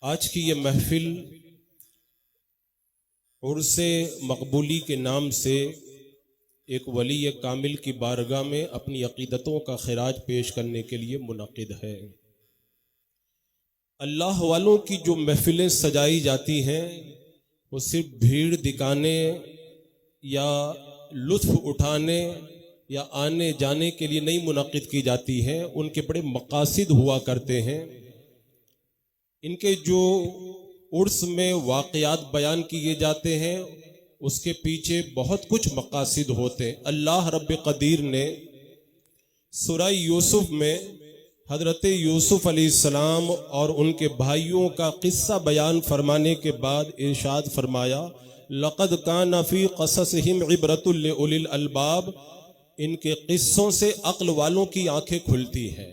آج کی یہ محفل عرس مقبولی کے نام سے ایک ولی کامل کی بارگاہ میں اپنی عقیدتوں کا خراج پیش کرنے کے لیے منعقد ہے۔ اللہ والوں کی جو محفلیں سجائی جاتی ہیں وہ صرف بھیڑ دکھانے یا لطف اٹھانے یا آنے جانے کے لیے نہیں منعقد کی جاتی ہیں، ان کے بڑے مقاصد ہوا کرتے ہیں۔ ان کے جو عرس میں واقعات بیان کیے جاتے ہیں اس کے پیچھے بہت کچھ مقاصد ہوتے ہیں۔ اللہ رب قدیر نے سورہ یوسف میں حضرت یوسف علیہ السلام اور ان کے بھائیوں کا قصہ بیان فرمانے کے بعد ارشاد فرمایا، لقد کان فی قصصہم عبرۃ لأولی الالباب، ان کے قصوں سے عقل والوں کی آنکھیں کھلتی ہیں۔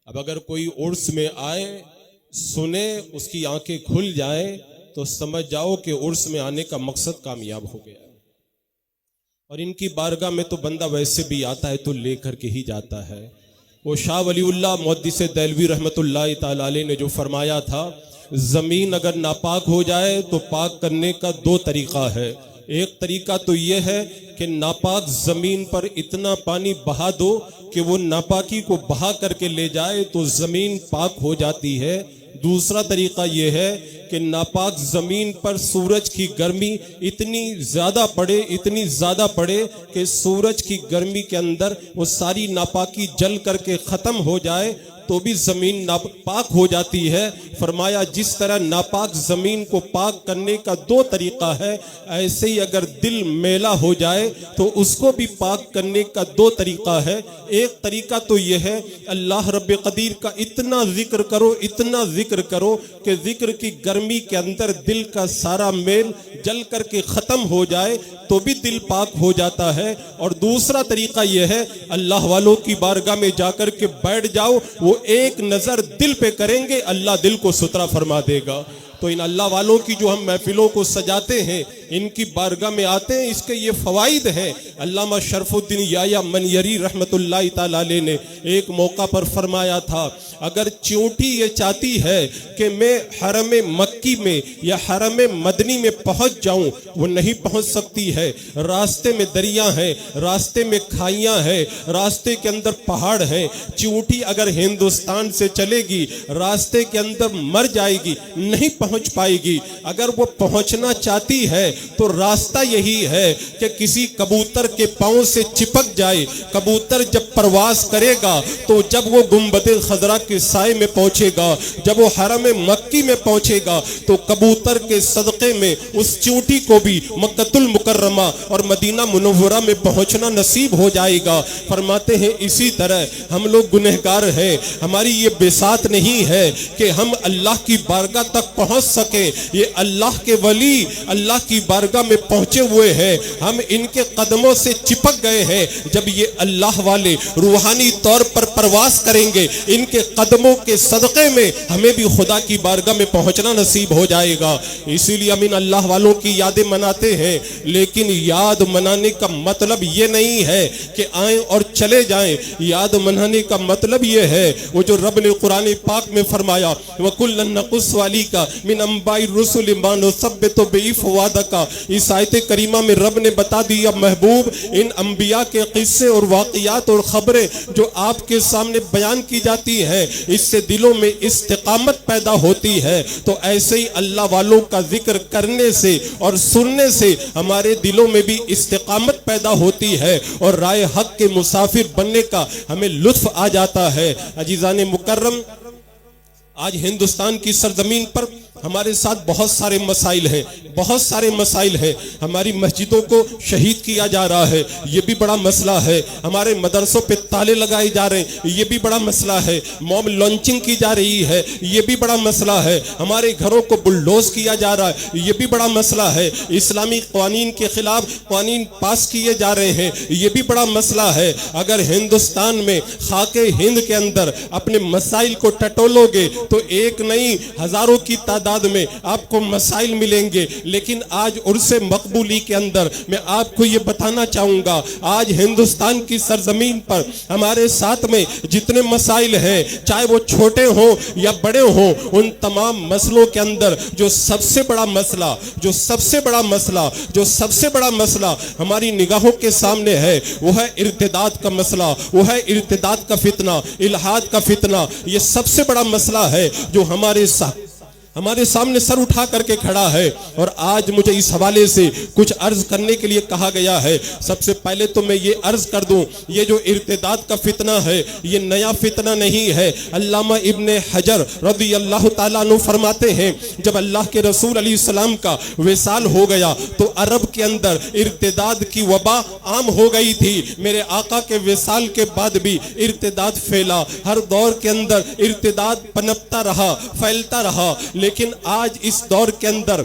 اب اگر کوئی عرس میں آئے، سنے، اس کی آنکھیں کھل جائیں تو سمجھ جاؤ کہ عرس میں آنے کا مقصد کامیاب ہو گیا۔ اور ان کی بارگاہ میں تو بندہ ویسے بھی آتا ہے تو لے کر کے ہی جاتا ہے۔ وہ شاہ ولی اللہ محدث دہلوی رحمۃ اللہ تعالی علیہ نے جو فرمایا تھا، زمین اگر ناپاک ہو جائے تو پاک کرنے کا دو طریقہ ہے۔ ایک طریقہ تو یہ ہے کہ ناپاک زمین پر اتنا پانی بہا دو کہ وہ ناپاکی کو بہا کر کے لے جائے تو زمین پاک ہو جاتی ہے۔ دوسرا طریقہ یہ ہے کہ ناپاک زمین پر سورج کی گرمی اتنی زیادہ پڑے کہ سورج کی گرمی کے اندر وہ ساری ناپاکی جل کر کے ختم ہو جائے تو بھی زمین پاک ہو جاتی ہے۔ فرمایا جس طرح ناپاک زمین کو پاک کرنے کا دو طریقہ ہے، ایسے ہی اگر دل میلا ہو جائے تو اس کو بھی پاک کرنے کا دو طریقہ ہے۔ ایک طریقہ تو یہ ہے اللہ رب قدیر کا اتنا ذکر کرو کہ ذکر کی گرمی کے اندر دل کا سارا میل جل کر کے ختم ہو جائے تو بھی دل پاک ہو جاتا ہے۔ اور دوسرا طریقہ یہ ہے اللہ والوں کی بارگاہ میں جا کر کے بیٹھ جاؤ، وہ ایک نظر دل پہ کریں گے، اللہ دل کو ستھرا فرما دے گا۔ تو ان اللہ والوں کی جو ہم محفلوں کو سجاتے ہیں، ان کی بارگاہ میں آتے ہیں، اس کے یہ فوائد ہیں۔ علامہ شرف الدین یحییٰ منیری رحمۃ اللہ تعالی علیہ نے ایک موقع پر فرمایا تھا، اگر چونٹی یہ چاہتی ہے کہ میں حرم مکی میں یا حرم مدنی میں پہنچ جاؤں، وہ نہیں پہنچ سکتی ہے۔ راستے میں دریا ہیں، راستے میں کھائیاں ہیں، راستے کے اندر پہاڑ ہیں۔ چونٹی اگر ہندوستان سے چلے گی، راستے کے اندر مر جائے گی، نہیں پہنچ پائے گی۔ اگر وہ پہنچنا چاہتی ہے تو راستہ یہی ہے کہ کسی کبوتر کے پاؤں سے چپک جائے۔ کبوتر جب پرواز کرے گا تو جب وہ گنبد خضرا کے سائے میں پہنچے گا، جب وہ حرم مکی میں پہنچے گا تو کبوتر کے صدقے میں اس چونٹی کو بھی مکۃ المکرمہ اور مدینہ منورہ میں پہنچنا نصیب ہو جائے گا۔ فرماتے ہیں اسی طرح ہم لوگ گنہگار ہیں، ہماری یہ بساط نہیں ہے کہ ہم اللہ کی بارگاہ تک پہنچ سکیں۔ یہ اللہ کے ولی اللہ کی بارگاہ میں پہنچے ہوئے ہیں، ہم ان کے قدموں سے چپک گئے ہیں۔ جب یہ اللہ والے روحانی طور پر پرواز کریں گے، ان کے قدموں کے صدقے میں ہمیں بھی خدا کی بارگاہ میں پہنچنا نصیب ہو جائے گا۔ اسی لیے ہم ان اللہ والوں کی یادیں مناتے ہیں، لیکن یاد منانے کا مطلب یہ نہیں ہے کہ آئیں اور چلے جائیں۔ یاد منانے کا مطلب یہ ہے وہ جو رب نے قرآن پاک میں فرمایا، وَكُلًّا نَقُصُّ عَلَيْكَ مِنْ أَنْبَاءِ الرُّسُلِ مَا نُثَبِّتُ بِهِ فُؤَادَكَ۔ اس آیت کریمہ میں رب نے بتا دیا، محبوب ان انبیاء کے قصے اور واقعات اور خبریں جو آپ کے سامنے بیان کی جاتی ہیں، اس سے دلوں میں استقامت پیدا ہوتی ہے۔ تو ایسے ہی اللہ والوں کا ذکر کرنے سے اور سننے سے ہمارے دلوں میں بھی استقامت پیدا ہوتی ہے اور رائے حق کے مسافر بننے کا ہمیں لطف آ جاتا ہے۔ عزیزان مکرم، آج ہندوستان کی سرزمین پر ہمارے ساتھ بہت سارے مسائل ہیں۔ ہماری مسجدوں کو شہید کیا جا رہا ہے، یہ بھی بڑا مسئلہ ہے۔ ہمارے مدرسوں پہ تالے لگائے جا رہے ہیں، یہ بھی بڑا مسئلہ ہے۔ موب لانچنگ کی جا رہی ہے، یہ بھی بڑا مسئلہ ہے۔ ہمارے گھروں کو بلڈوز کیا جا رہا ہے، یہ بھی بڑا مسئلہ ہے۔ اسلامی قوانین کے خلاف قوانین پاس کیے جا رہے ہیں، یہ بھی بڑا مسئلہ ہے۔ اگر ہندوستان میں خاک ہند کے اندر اپنے مسائل کو ٹٹولو گے تو ایک نہیں ہزاروں کی تعداد میں آپ کو مسائل ملیں گے، لیکن آج عرس مقبولی کے اندر میں آپ کو یہ بتانا چاہوں گا، آج ہندوستان کی سرزمین پر ہمارے ساتھ میں جتنے مسائل ہیں، چاہے وہ چھوٹے ہوں یا بڑے ہوں، ان تمام مسئلوں کے اندر جو سب سے بڑا مسئلہ ہماری نگاہوں کے سامنے ہے، وہ ہے ارتداد کا مسئلہ، وہ ہے ارتداد کا فتنہ، الحاد کا فتنہ۔ یہ سب سے بڑا مسئلہ ہے جو ہمارے سامنے سر اٹھا کر کے کھڑا ہے، اور آج مجھے اس حوالے سے کچھ عرض کرنے کے لیے کہا گیا ہے۔ سب سے پہلے تو میں یہ عرض کر دوں، یہ جو ارتداد کا فتنہ ہے یہ نیا فتنہ نہیں ہے۔ علامہ ابن حجر رضی اللہ تعالیٰ عنہ فرماتے ہیں، جب اللہ کے رسول علیہ السلام کا وصال ہو گیا تو عرب کے اندر ارتداد کی وبا عام ہو گئی تھی۔ میرے آقا کے وصال کے بعد بھی ارتداد پھیلا، ہر دور کے اندر ارتداد پنپتا رہا، پھیلتا رہا، لیکن آج اس دور کے اندر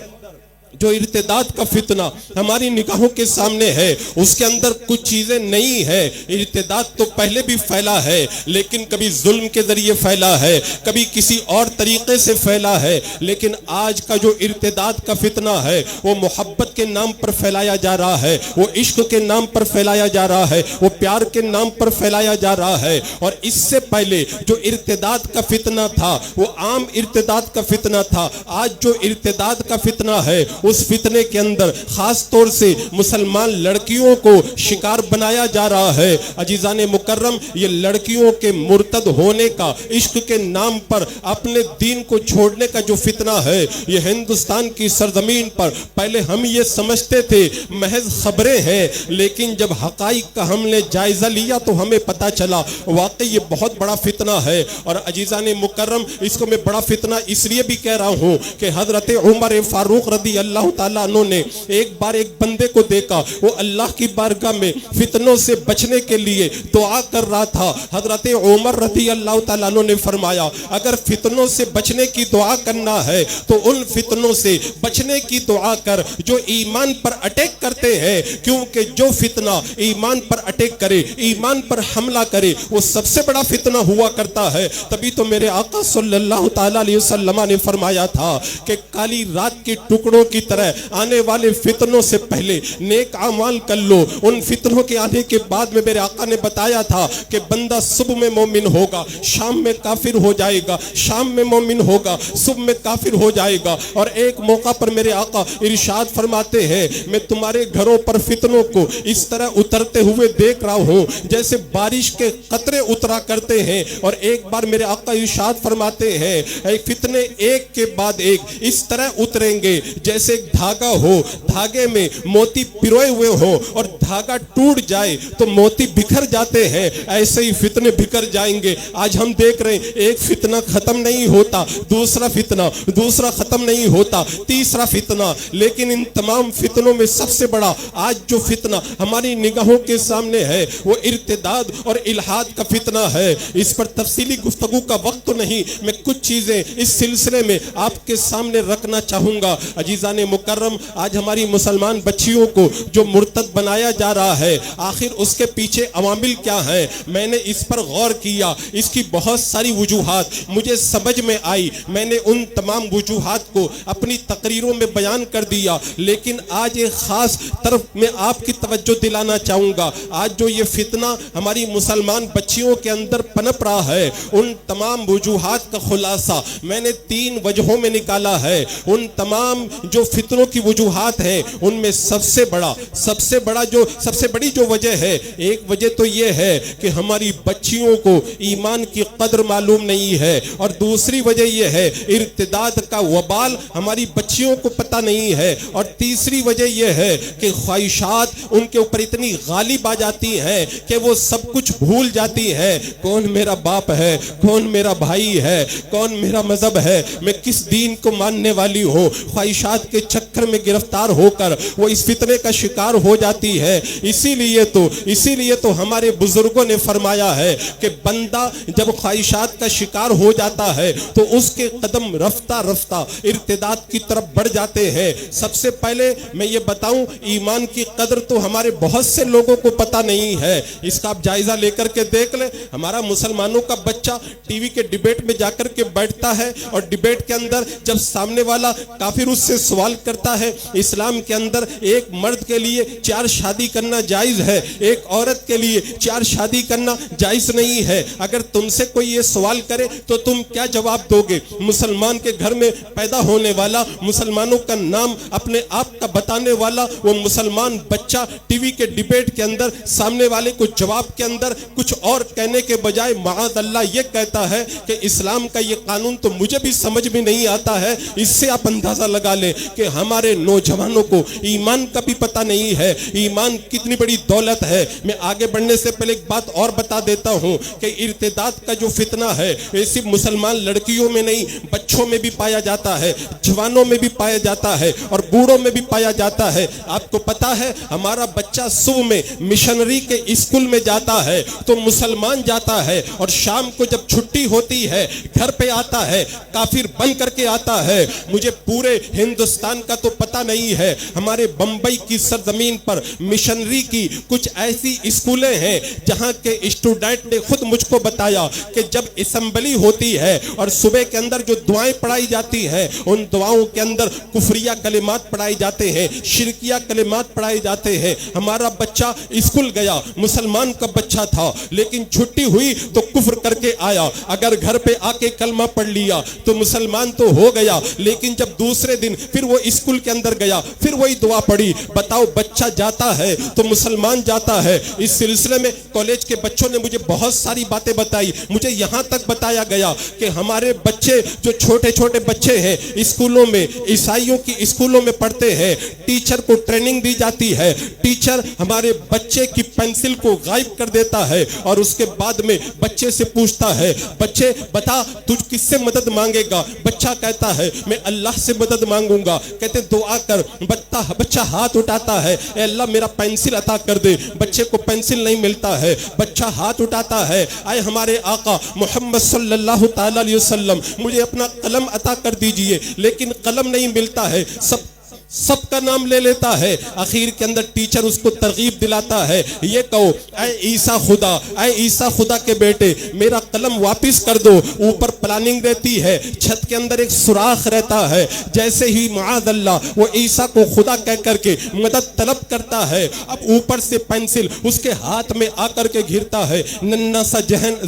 جو ارتداد کا فتنہ ہماری نگاہوں کے سامنے ہے، اس کے اندر کچھ چیزیں نہیں ہے۔ ارتداد تو پہلے بھی پھیلا ہے، لیکن کبھی ظلم کے ذریعے پھیلا ہے، کبھی کسی اور طریقے سے پھیلا ہے، لیکن آج کا جو ارتداد کا فتنہ ہے وہ محبت کے نام پر پھیلایا جا رہا ہے، وہ عشق کے نام پر پھیلایا جا رہا ہے، وہ پیار کے نام پر پھیلایا جا رہا ہے۔ اور اس سے پہلے جو ارتداد کا فتنہ تھا وہ عام ارتداد کا فتنہ تھا۔ آج جو ارتداد کا فتنہ ہے اس فتنے کے اندر خاص طور سے مسلمان لڑکیوں کو شکار بنایا جا رہا ہے۔ عزیزان مکرم، یہ لڑکیوں کے مرتد ہونے کا، عشق کے نام پر اپنے دین کو چھوڑنے کا جو فتنہ ہے، یہ ہندوستان کی سرزمین پر پہلے ہم یہ سمجھتے تھے محض خبریں ہیں، لیکن جب حقائق کا ہم نے جائزہ لیا تو ہمیں پتہ چلا واقعی یہ بہت بڑا فتنہ ہے۔ اور عزیزان مکرم، اس کو میں بڑا فتنہ اس لیے بھی کہہ رہا ہوں کہ حضرت عمر فاروق رضی اللہ تعالیٰ عنہ نے ایک بار ایک بندے کو دیکھا، وہ اللہ کی بارگاہ میں فتنوں سے بچنے کے لیے دعا کر رہا تھا۔ حضرت عمر رضی اللہ تعالیٰ عنہ نے فرمایا، اگر فتنوں سے بچنے کی دعا کرنا ہے تو ان فتنوں سے بچنے کی دعا کر جو ایمان پر اٹیک کرتے ہیں، کیونکہ جو فتنہ ایمان پر اٹیک کرے، ایمان پر حملہ کرے، وہ سب سے بڑا فتنہ ہوا کرتا ہے۔ تبھی تو میرے آقا صلی اللہ تعالیٰ علیہ وسلم نے فرمایا تھا کہ کالی رات کے ٹکڑوں کی طرح آنے والے فتنوں سے پہلے نیک اعمال کر لو۔ ان فتنوں کے آنے کے بعد میں میرے آقا نے بتایا تھا کہ بندہ صبح میں مومن ہوگا، شام میں کافر ہو جائے گا، شام میں مومن ہوگا، صبح میں کافر ہو جائے گا۔ اور ایک موقع پر میرے آقا ارشاد فرماتے ہیں، میں تمہارے گھروں پر فتنوں کو اس طرح اترتے ہوئے دیکھ رہا ہوں جیسے بارش کے قطرے اترا کرتے ہیں۔ اور ایک بار میرے آقا ارشاد فرماتے ہیں، فتنے ایک کے بعد ایک اس طرح اتریں گے جیسے دھاگا ہو، دھاگے میں موتی پروئے ہوئے ہو اور دھاگا ٹوٹ جائے تو موتی بکھر جاتے ہیں، ایسے ہی فتنے بکھر جائیں گے۔ آج ہم دیکھ رہے ہیں ایک فتنہ ختم نہیں ہوتا، دوسرا ختم نہیں ہوتا، تیسرا فتنہ۔ لیکن ان تمام فتنوں میں سب سے بڑا آج جو فتنہ ہماری نگاہوں کے سامنے ہے وہ ارتداد اور الحاد کا فتنہ ہے۔ اس پر تفصیلی گفتگو کا وقت تو نہیں، میں کچھ چیزیں اس سلسلے میں آپ کے سامنے رکھنا چاہوں گا۔ عزیزان مکرم، آج ہماری مسلمان بچیوں کو جو مرتد بنایا جا رہا ہے، آخر اس کے پیچھے عوامل کیا ہیں؟ میں نے اس پر غور کیا، اس کی بہت ساری وجوہات مجھے سمجھ میں آئی، میں نے ان تمام وجوہات کو اپنی تقریروں میں بیان کر دیا۔ لیکن آج ایک خاص طرف میں آپ کی توجہ دلانا چاہوں گا۔ آج جو یہ فتنہ ہماری مسلمان بچیوں کے اندر پنپ رہا ہے، ان تمام وجوہات کا خلاصہ میں نے 3 وجہوں میں نکالا ہے۔ ان تمام جو فتنوں کی وجوہات ہیں ان میں سب سے بڑی جو وجہ ہے، ایک وجہ تو یہ ہے کہ ہماری بچیوں کو ایمان کی قدر معلوم نہیں ہے، اور دوسری وجہ یہ ہے ارتداد کا وبال ہماری بچیوں کو پتہ نہیں ہے، اور تیسری وجہ یہ ہے کہ خواہشات ان کے اوپر اتنی غالب آ جاتی ہیں کہ وہ سب کچھ بھول جاتی ہیں۔ کون میرا باپ ہے، کون میرا بھائی ہے، کون میرا مذہب ہے، میں کس دین کو ماننے والی ہوں، خواہشات کے چکر میں گرفتار ہو کر وہ اس فتنے کا شکار ہو ہو جاتی ہے۔ اسی لیے تو ہمارے بزرگوں نے فرمایا ہے کہ بندہ جب خواہشات کا شکار ہو جاتا ہے تو اس کے قدم رفتہ رفتہ ارتداد کی طرف بڑھ جاتے ہیں۔ سب سے پہلے میں یہ بتاؤں، ایمان کی قدر تو ہمارے بہت سے لوگوں کو پتہ نہیں ہے۔ اس کا آپ جائزہ لے کر کے دیکھ لیں، ہمارا مسلمانوں کا بچہ ٹی وی کے ڈیبیٹ میں جا کر کے بیٹھتا ہے، اور ڈیبیٹ کے اندر جب سامنے والا کافر اس سے سوال کرتا ہے، اسلام کے اندر ایک مرد کے لیے 4 شادی کرنا جائز ہے، ایک عورت کے لیے 4 شادی کرنا جائز نہیں ہے، اگر تم سے کوئی یہ سوال کرے تو تم کیا جواب دو گے؟ مسلمان کے گھر میں پیدا ہونے والا، مسلمانوں کا نام اپنے آپ کا بتانے والا وہ مسلمان بچہ ٹی وی کے ڈیبیٹ کے اندر سامنے والے کو جواب کے اندر کچھ اور کہنے کے بجائے معاذ اللہ یہ کہتا ہے کہ اسلام کا یہ قانون تو مجھے بھی سمجھ میں نہیں آتا ہے۔ اس سے آپ اندازہ لگا لیں کہ ہمارے نوجوانوں کو ایمان کا بھی پتہ نہیں ہے، ایمان کتنی بڑی دولت ہے۔ میں آگے بڑھنے سے پہلے ایک بات اور بتا دیتا ہوں کہ ارتداد کا جو فتنہ ہے یہ صرف مسلمان لڑکیوں میں نہیں، بچوں میں بھی پایا جاتا ہے، جوانوں میں بھی پایا جاتا ہے، اور بوڑھوں میں بھی پایا جاتا ہے۔ آپ کو پتا ہے ہمارا بچہ صبح میں مشنری کے اسکول میں جاتا ہے تو مسلمان جاتا ہے، اور شام کو جب چھٹی ہوتی ہے گھر پہ آتا ہے کافر بن کر کے آتا ہے۔ مجھے پورے ہندوستان کا تو پتہ نہیں ہے، ہمارے بمبئی کی سرزمین پر مشنری کی کچھ ایسی اسکولیں ہیں جہاں کے اسٹوڈنٹ نے خود مجھ کو بتایا کہ جب اسمبلی ہوتی ہے اور صبح کے اندر جو دعائیں پڑھائی جاتی ہیں ان دعاؤں کے اندر کفریہ کلمات پڑھائے جاتے ہیں، شرکیہ کلمات پڑھائے جاتے ہیں۔ ہمارا بچہ اسکول گیا، مسلمان کا بچہ تھا، لیکن چھٹی ہوئی تو کفر کر کے آیا۔ اگر گھر پہ آ کے کلمہ پڑھ لیا تو مسلمان تو ہو گیا، لیکن جب دوسرے دن پھر وہ اسکول کے اندر گیا پھر وہی دعا پڑھی۔ بتاؤ بچہ جاتا ہے تو مسلمان جاتا ہے۔ اس سلسلے میں کالج کے بچوں نے مجھے بہت ساری باتیں بتائی، مجھے یہاں تک بتایا گیا کہ ہمارے بچے جو چھوٹے چھوٹے بچے ہیں اسکولوں میں، عیسائیوں کی اسکولوں میں پڑھتے ہیں، ٹیچر کو ٹریننگ دی جاتی ہے، ٹیچر ہمارے بچے کی پینسل کو غائب کر دیتا ہے اور اس کے بعد میں بچے سے پوچھتا ہے بچے بتا تجھ کس سے مدد مانگے گا؟ بچہ کہتا ہے میں اللہ سے مدد مانگوں گا۔ کہتے دعا کر، بچہ ہاتھ اٹھاتا ہے اے اللہ میرا پینسل عطا کر دے۔ بچے کو پینسل نہیں ملتا ہے، بچہ ہاتھ اٹھاتا ہے اے ہمارے آقا محمد صلی اللہ تعالی علیہ وسلم مجھے اپنا قلم عطا کر دیجئے، لیکن قلم نہیں ملتا ہے، سب کا نام لے لیتا ہے۔ آخر کے اندر ٹیچر اس کو ترغیب دلاتا ہے یہ کہو اے عیسیٰ خدا، اے عیسیٰ خدا کے بیٹے میرا قلم واپس کر دو۔ اوپر پلاننگ رہتی ہے، چھت کے اندر ایک سوراخ رہتا ہے، جیسے ہی معاذ اللہ وہ عیسیٰ کو خدا کہہ کر کے مدد طلب کرتا ہے، اب اوپر سے پینسل اس کے ہاتھ میں آ کر کے گرتا ہے، ننھا سا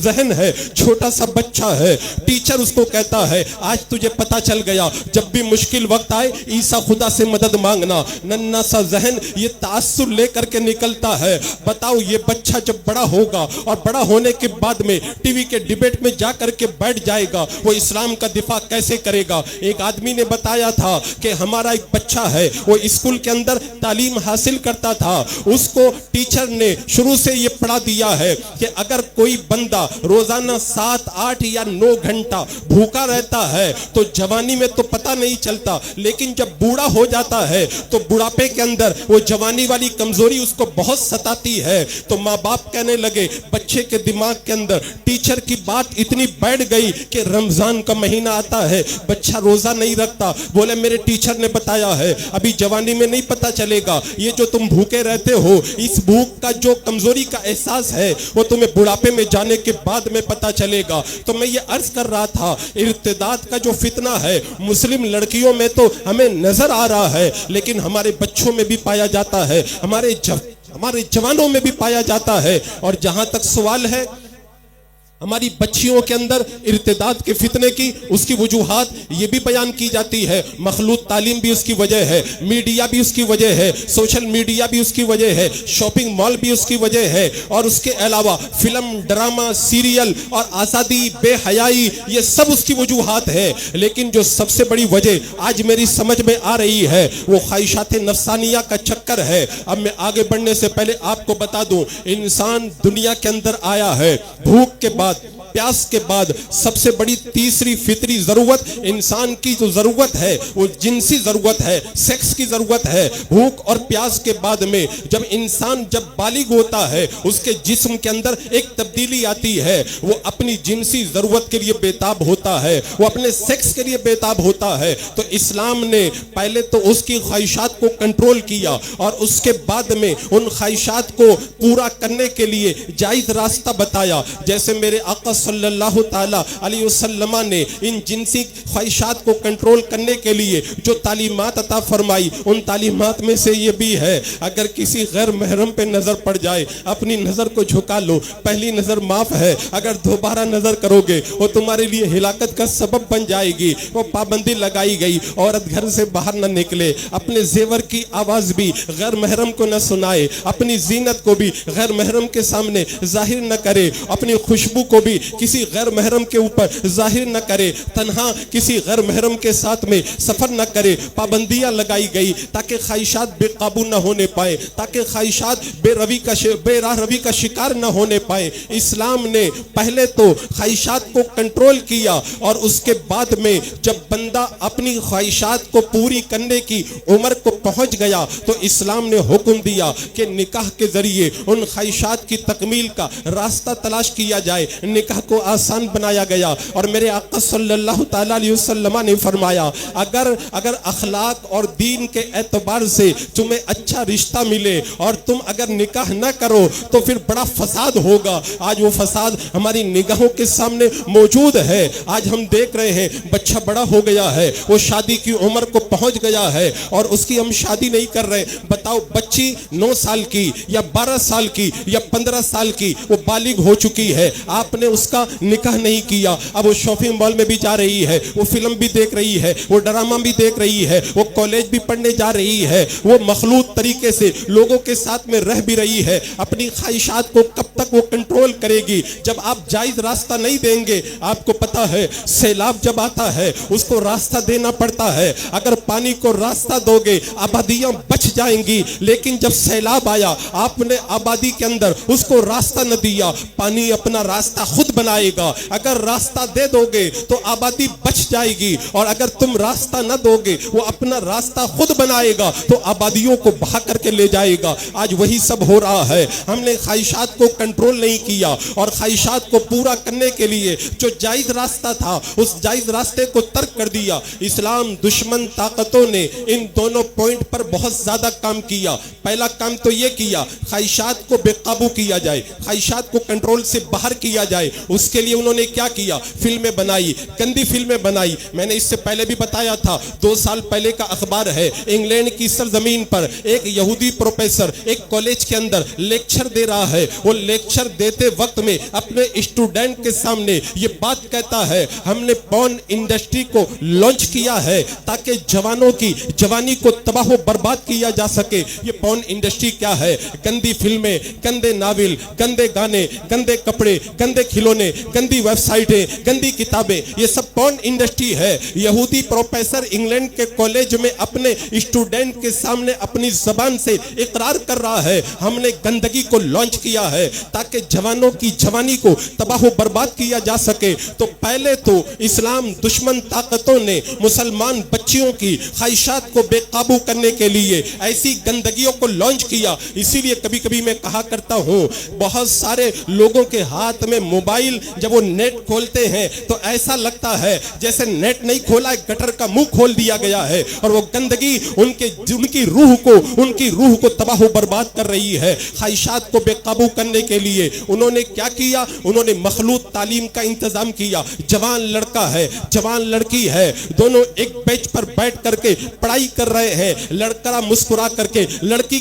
ذہن ہے، چھوٹا سا بچہ ہے۔ ٹیچر اس کو کہتا ہے آج تجھے پتا چل گیا جب بھی مشکل وقت آئے عیسیٰ خدا سے مدد مانگنا۔ ننھا سا ذہن یہ تاثر لے کر کے نکلتا ہے۔ بتاؤ یہ بچہ جب بڑا ہوگا اور بڑا ہونے کے بعد میں ٹی وی کے ڈیبیٹ میں جا کر کے بیٹھ جائے گا، وہ اسلام کا دفاع کیسے کرے گا؟ ایک آدمی نے بتایا تھا کہ ہمارا ایک بچہ ہے وہ اسکول کے اندر تعلیم حاصل کرتا تھا، اس کو ٹیچر نے شروع سے یہ پڑھا دیا ہے کہ اگر کوئی بندہ روزانہ 7، 8 یا 9 گھنٹہ بھوکا رہتا ہے تو جوانی میں تو پتہ نہیں چلتا، لیکن جب بوڑھا ہو جاتا ہے تو بڑھاپے کے اندر وہ جوانی والی کمزوری اس کو بہت ستاتی ہے۔ تو ماں باپ کہنے لگے بچے کے دماغ کے اندر ٹیچر کی بات اتنی بیٹھ گئی کہ رمضان کا مہینہ آتا ہے بچہ روزہ نہیں رکھتا، بولے میرے ٹیچر نے بتایا ہے ابھی جوانی میں نہیں پتا چلے گا، یہ جو تم بھوکے رہتے ہو اس بھوک کا جو کمزوری کا احساس ہے وہ تمہیں بڑھاپے میں جانے کے بعد میں پتا چلے گا۔ تو میں یہ عرض کر رہا تھا ارتداد کا جو فتنہ ہے مسلم لڑکیوں میں تو ہمیں نظر آ رہا ہے، لیکن ہمارے بچوں میں بھی پایا جاتا ہے، ہمارے جوانوں میں بھی پایا جاتا ہے۔ اور جہاں تک سوال ہے ہماری بچیوں کے اندر ارتداد کے فتنے کی، اس کی وجوہات یہ بھی بیان کی جاتی ہے۔ مخلوط تعلیم بھی اس کی وجہ ہے، میڈیا بھی اس کی وجہ ہے، سوشل میڈیا بھی اس کی وجہ ہے، شاپنگ مال بھی اس کی وجہ ہے، اور اس کے علاوہ فلم، ڈرامہ، سیریل اور آزادی، بے حیائی، یہ سب اس کی وجوہات ہے۔ لیکن جو سب سے بڑی وجہ آج میری سمجھ میں آ رہی ہے وہ خواہشات نفسانیہ کا چکر ہے۔ اب میں آگے بڑھنے سے پہلے آپ کو بتا دوں انسان دنیا کے اندر آیا ہے بھوک کے بعد، پیاس کے بعد سب سے بڑی تیسری فطری ضرورت انسان کی جو ضرورت ہے وہ جنسی ضرورت ہے، سیکس کی ضرورت ہے۔ بھوک اور پیاس کے بعد میں جب انسان بالغ ہوتا ہے اس کے جسم کے اندر ایک تبدیلی آتی ہے، وہ اپنی جنسی ضرورت کے لیے بےتاب ہوتا ہے، وہ اپنے سیکس کے لیے بےتاب ہوتا ہے۔ تو اسلام نے پہلے تو اس کی خواہشات کو کنٹرول کیا اور اس کے بعد میں ان خواہشات کو پورا کرنے کے لیے جائز راستہ بتایا۔ جیسے میرے آقا صلی اللہ تعالی علیہ وسلم نے ان جنسی خواہشات کو کنٹرول کرنے کے لیے جو تعلیمات عطا فرمائی، ان تعلیمات میں سے یہ بھی ہے اگر کسی غیر محرم پہ نظر پڑ جائے اپنی نظر کو جھکا لو، پہلی نظر معاف ہے، اگر دوبارہ نظر کرو گے وہ تمہارے لیے ہلاکت کا سبب بن جائے گی۔ وہ پابندی لگائی گئی، عورت گھر سے باہر نہ نکلے، اپنے زیور کی آواز بھی غیر محرم کو نہ سنائے، اپنی زینت کو بھی غیر محرم کے سامنے ظاہر نہ کرے، اپنی خوشبو کو بھی کسی غیر محرم کے اوپر ظاہر نہ کرے، تنہا کسی غیر محرم کے ساتھ میں سفر نہ کرے۔ پابندیاں لگائی گئی تاکہ خواہشات بے قابو نہ ہونے پائے، تاکہ خواہشات بے راہ روی کا شکار نہ ہونے پائے۔ اسلام نے پہلے تو خواہشات کو کنٹرول کیا اور اس کے بعد میں جب بندہ اپنی خواہشات کو پوری کرنے کی عمر کو پہنچ گیا تو اسلام نے حکم دیا کہ نکاح کے ذریعے ان خواہشات کی تکمیل کا راستہ تلاش کیا جائے، نکاح کو آسان بنایا گیا۔ اور میرے آقا صلی اللہ تعالیٰ علیہ وسلم نے فرمایا اگر اخلاق اور دین کے اعتبار سے تمہیں اچھا رشتہ ملے اور تم اگر نکاح نہ کرو تو پھر بڑا فساد ہوگا۔ آج وہ فساد ہماری نگاہوں کے سامنے موجود ہے۔ آج ہم دیکھ رہے ہیں بچہ بڑا ہو گیا ہے، وہ شادی کی عمر کو پہنچ گیا ہے اور اس کی ہم شادی نہیں کر رہے۔ بتاؤ بچی 9 سال کی یا 12 سال کی یا 15 سال کی وہ بالغ ہو چکی ہے، آپ نے اس کا نکاح نہیں کیا، اب وہ شاپنگ مال میں بھی جا رہی ہے، وہ فلم بھی دیکھ رہی ہے، وہ ڈرامہ بھی دیکھ رہی ہے، وہ کالج بھی پڑھنے جا رہی ہے، وہ مخلوط طریقے سے لوگوں کے ساتھ میں رہ بھی رہی ہے۔ اپنی خواہشات کو کب تک وہ کنٹرول کرے گی جب آپ جائز راستہ نہیں دیں گے؟ آپ کو پتا ہے سیلاب جب آتا ہے اس کو راستہ دینا پڑتا ہے، اگر پانی کو راستہ دو گے آبادیاں بچ جائیں گی، لیکن جب سیلاب آیا آپ نے آبادی کے اندر اس کو راستہ نہ دیا، پانی اپنا راستہ خود بنائے گا۔ اگر راستہ دے دو گے تو آبادی بچ جائے گی اور اگر تم راستہ نہ دو گے وہ اپنا راستہ خود بنائے گا تو آبادیوں کو بہا کر کے لے جائے گا۔ آج وہی سب ہو رہا ہے، ہم نے خواہشات کو کنٹرول نہیں کیا اور خواہشات کو پورا کرنے کے لیے جو جائز راستہ تھا اس جائز راستے کو ترک کر دیا۔ اسلام دشمن طاقتوں نے ان دونوں پوائنٹ پر بہت زیادہ کام کیا۔ پہلا کام تو یہ کیا خواہشات کو بے قابو کیا جائے، خواہشات کو کنٹرول سے باہر کیا جائے۔ اس کے لیے انہوں نے کیا کیا؟ فلمیں بنائی، گندی فلمیں بنائی۔ میں نے اس سے پہلے بھی بتایا تھا، 2 سال پہلے کا اخبار ہے، انگلینڈ کی سرزمین پر ایک یہودی پروفیسر ایک کالج کے اندر لیکچر دے رہا ہے۔ وہ لیکچر دیتے وقت میں اپنے اسٹوڈنٹ کے سامنے یہ بات کہتا ہے ہم نے پورن انڈسٹری کو لانچ کیا ہے تاکہ جوانوں کی جوانی کو تباہ و برباد کیا جا سکے۔ یہ پورن انڈسٹری کیا ہے؟ گندی فلمیں، گندے ناول، گندے گانے، گندے کپڑے، گندے کھلونے، گندی ویب سائٹیں، گندی کتابیں، یہ سب پورن انڈسٹری ہے۔ یہودی پروفیسر انگلینڈ کے کالج میں اپنے اسٹوڈنٹ کے سامنے اپنی زبان سے اقرار کر رہا ہے ہم نے گندگی کو لانچ کیا ہے تاکہ جوانوں کی جوانی کو تباہ و برباد کیا جا سکے۔ تو پہلے تو اسلام دشمن طاقتوں نے مسلمان بچیوں کی خواہشات کو بے قابو کرنے کے لیے ایسی گندگیوں کو لانچ کیا۔ اسی لیے کبھی کبھی میں کہا کرتا ہوں بہت سارے لوگوں کے ہاتھ میں موبائل جب وہ نیٹ کھولتے ہیں تو ایسا لگتا ہے جیسے نیٹ نہیں کھولا ہے، گٹر کا منہ کھول دیا گیا ہے اور وہ گندگی ان کی روح کو تباہ و برباد کر رہی ہے۔ خواہشات کو بے قابو کرنے کے لیے انہوں نے کیا کیا؟ انہوں نے مخلوط تعلیم کا انتظام کیا۔ جوان لڑکا ہے، جوان لڑکی ہے، دونوں ایک بینچ پر بیٹھ کر کے پڑھائی کر رہے ہیں۔ لڑکا مسکرا کر کے لڑکی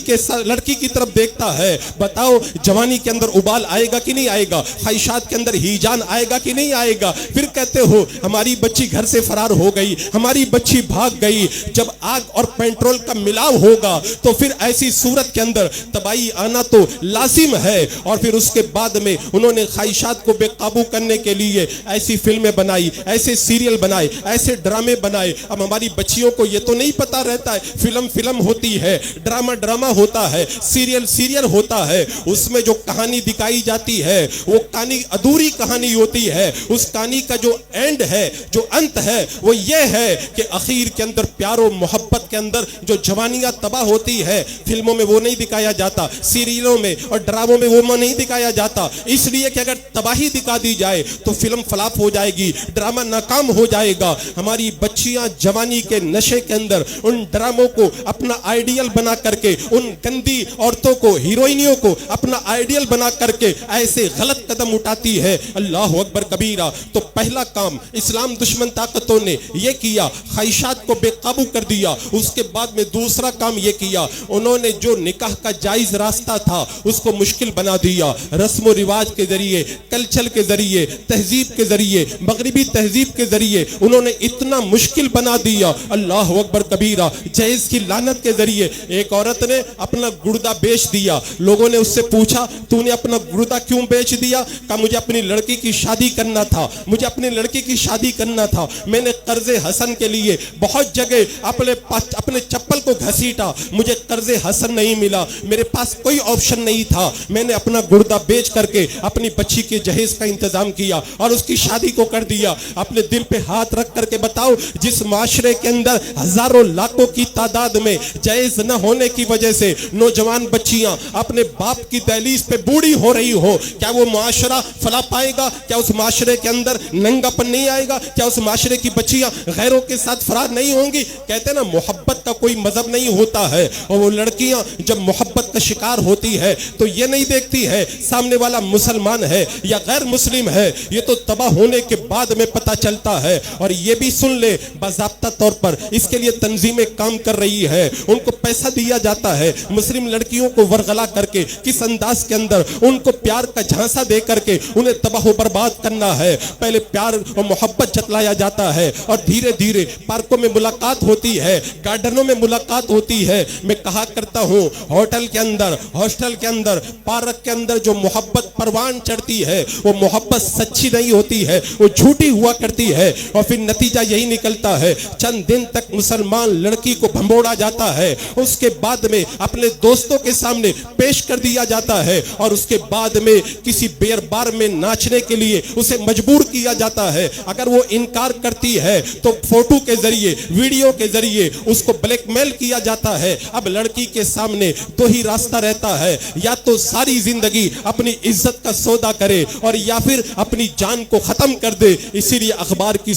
کی طرف دیکھتا ہے۔ بتاؤ جوانی کے اندر ابال آئے گا کہ نہیں آئے گا؟ خواہشات کے اندر ہیجان آئے گا کہ نہیں آئے گا؟ پھر کہتے ہو ہماری بچی گھر سے فرار ہو گئی، ہماری بچی بھاگ گئی۔ جب آگ اور پیٹرول کا ملاؤ ہوگا تو پھر ایسی صورت کے اندر تباہی آنا تو لازم ہے۔ اور پھر اس کے بعد میں انہوں نے خواہشات کو بے قابو کرنے کے لیے ایسی فلمیں بنائی، ایسے سیریل بنائے، ایسے ڈرامے بنائے۔ اب ہماری بچیوں کو یہ تو نہیں پتا رہتا ہے فلم ہوتی ہے، ڈرامہ ہوتا ہے، سیریل ہوتا ہے، اس میں جو کہانی دکھائی جاتی ہے وہ کہانی ادھوری ادھوری کہانی ہوتی ہے، اس کہانی کا جو اینڈ ہے، جو انت ہے، وہ یہ ہے کہ اخیر کے اندر پیار و محبت کے اندر جو جوانیاں تباہ ہوتی ہے، فلموں میں وہ نہیں دکھایا جاتا، سیریلوں میں اور ڈراموں میں وہ نہیں دکھایا جاتا، اس لیے کہ اگر تباہی دکھا دی جائے تو فلم فلاپ ہو جائے گی، ڈرامہ ناکام ہو جائے گا۔ ہماری بچیاں جوانی کے نشے کے اندر ان ڈراموں کو اپنا آئیڈیل بنا کر کے، ان گندی عورتوں کو، ہیروئنیوں کو اپنا آئیڈیل بنا کر کے ایسے غلط قدم اٹھاتی ہے، اللہ اکبر کبیرہ۔ تو پہلا کام اسلام دشمن طاقتوں نے یہ کیا، خواہشات کو بے قابو کر دیا۔ اس کے بعد میں دوسرا کام یہ کیا، انہوں نے جو نکاح کا جائز راستہ تھا اس کو مشکل بنا دیا، رسم و رواج کے ذریعے، کلچر کے ذریعے، تہذیب کے ذریعے، مغربی تہذیب کے ذریعے انہوں نے اتنا مشکل بنا دیا، اللہ اکبر کبیرہ۔ جہیز کی لعنت کے ذریعے ایک عورت نے اپنا گردہ بیچ دیا، لوگوں نے اس سے پوچھا تو نے اپنا گردہ کیوں بیچ دیا؟ کہا مجھے اپنی لڑکی کی شادی کرنا تھا، مجھے اپنی لڑکی کی شادی کرنا تھا، میں نے قرض حسن کے لیے بہت جگہ اپنے چپل کو گھسیٹا، مجھے قرض حسن نہیں ملا، میرے پاس کوئی آپشن نہیں تھا، میں نے اپنا گردہ بیچ کر کے اپنی بچی کے جہیز کا انتظام کیا اور اس کی شادی کو کر دیا۔ اپنے دل پہ ہاتھ رکھ کر کے بتاؤ، جس معاشرے کے اندر ہزاروں لاکھوں کی تعداد میں جہیز نہ ہونے کی وجہ سے نوجوان بچیاں اپنے باپ کی دہلیز پہ بوڑھی ہو رہی ہو، کیا وہ معاشرہ فلا پائے گا؟ کیا اس معاشرے کے اندر ننگا پن نہیں آئے گا؟ کیا اس معاشرے کی بچیاں غیروں کے ساتھ فرار نہیں ہوں گی؟ کہتے ہیں نا محبت کا کوئی مذہب نہیں ہوتا ہے، اور وہ لڑکیاں جب محبت کا شکار ہوتی ہے تو یہ نہیں دیکھتی ہے سامنے والا مسلمان ہے یا غیر مسلم ہے، یہ تو تباہ ہونے کے بعد میں پتہ چلتا ہے۔ اور یہ بھی سن لے، باضابطہ طور پر اس کے لیے تنظیمیں کام کر رہی ہے، ان کو پیسہ دیا جاتا ہے مسلم لڑکیوں کو ورغلا کر کے کس انداز کے اندر ان کو پیار کا جھانسا دے کر کے انہیں تباہ و برباد کرنا ہے۔ پہلے پیار اور محبت جتلایا جاتا ہے اور دھیرے دھیرے پارکوں میں ملاقات ہوتی ہے، گارڈنوں میں ملاقات ہوتی ہے۔ میں کہا کرتا ہوں ہوٹل کے اندر، ہاسٹل کے اندر، پارک کے اندر جو محبت پروان چڑھتی ہے وہ محبت سچی نہیں ہوتی ہے، وہ جھوٹی ہوا کرتی ہے، اور پھر نتیجہ یہی نکلتا ہے چند دن تک مسلمان لڑکی کو بھمبوڑا جاتا ہے، اس کے بعد میں اپنے دوستوں کے سامنے پیش کر دیا جاتا ہے، اور اس کے بعد میں کسی بیئر بار میں ناچنے کے لیے اسے مجبور کیا جاتا ہے۔ اگر وہ انکار کرتی ہے تو فوٹو کے ذریعے، ویڈیو کے ذریعے اس کو بلیک میل کیا جاتا ہے۔ اب لڑکی کے سامنے دو ہی راستہ رہتا ہے، یا تو ساری زندگی اپنی عزت کا سودا کرے اور یا پھر اپنی جان کو ختم کر دے۔ اسی لیے اخبار کی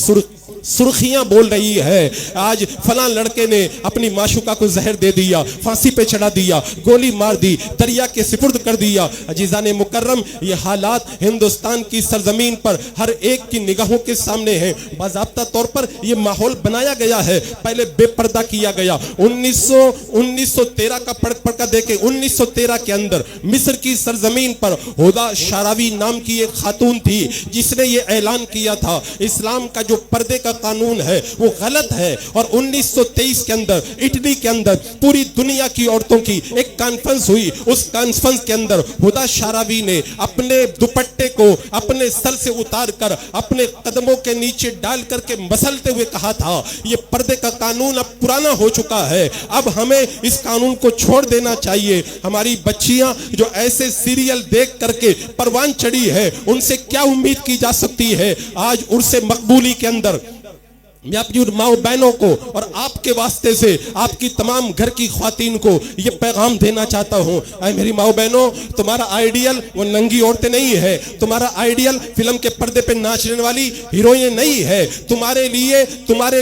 سرخیاں بول رہی ہے آج فلاں لڑکے نے اپنی معشوقہ کو زہر دے دیا، پھانسی پہ چڑھا دیا، گولی مار دی، دریا کے سپرد کر دیا۔ عزیزان مکرم، یہ حالات ہندوستان کی سرزمین پر ہر ایک کی نگاہوں کے سامنے ہیں۔ باضابطہ طور پر یہ ماحول بنایا گیا ہے، پہلے بے پردہ کیا گیا۔ 1913 کا پڑھ کر دیکھیں، 1913 کے اندر مصر کی سرزمین پر ہدا شاراوی نام کی ایک خاتون تھی جس نے یہ اعلان کیا تھا اسلام کا جو پردے کا قانون ہے وہ غلط ہے۔ اور 1923 کے اندر اٹلی کے اندر پوری دنیا کی عورتوں کی ایک کانفرنس ہوئی، اس کانفرنس کے اندر ہدا شاراوی نے اپنے دوپٹے کو اپنے سر سے اتار کر اپنے قدموں کے نیچے ڈال کر کے مسلتے ہوئے کہا تھا یہ پردے کا قانون اب پرانا ہو چکا ہے، اب ہمیں اس قانون کو چھوڑ دینا چاہیے۔ ہماری بچیاں جو ایسے سیریل دیکھ کر کے پروان چڑھی ہے ان سے کیا امید کی جا سکتی ہے؟ آج عرس مقبولی کے اندر میں اپنی ماں بہنوں کو اور آپ کے واسطے سے آپ کی تمام گھر کی خواتین کو یہ پیغام دینا چاہتا ہوں، اے میری ماں بہنوں، تمہارا آئیڈیل وہ ننگی عورتیں نہیں ہے، تمہارا آئیڈیل فلم کے پردے پہ ناچنے والی ہیروئن نہیں ہے، تمہارے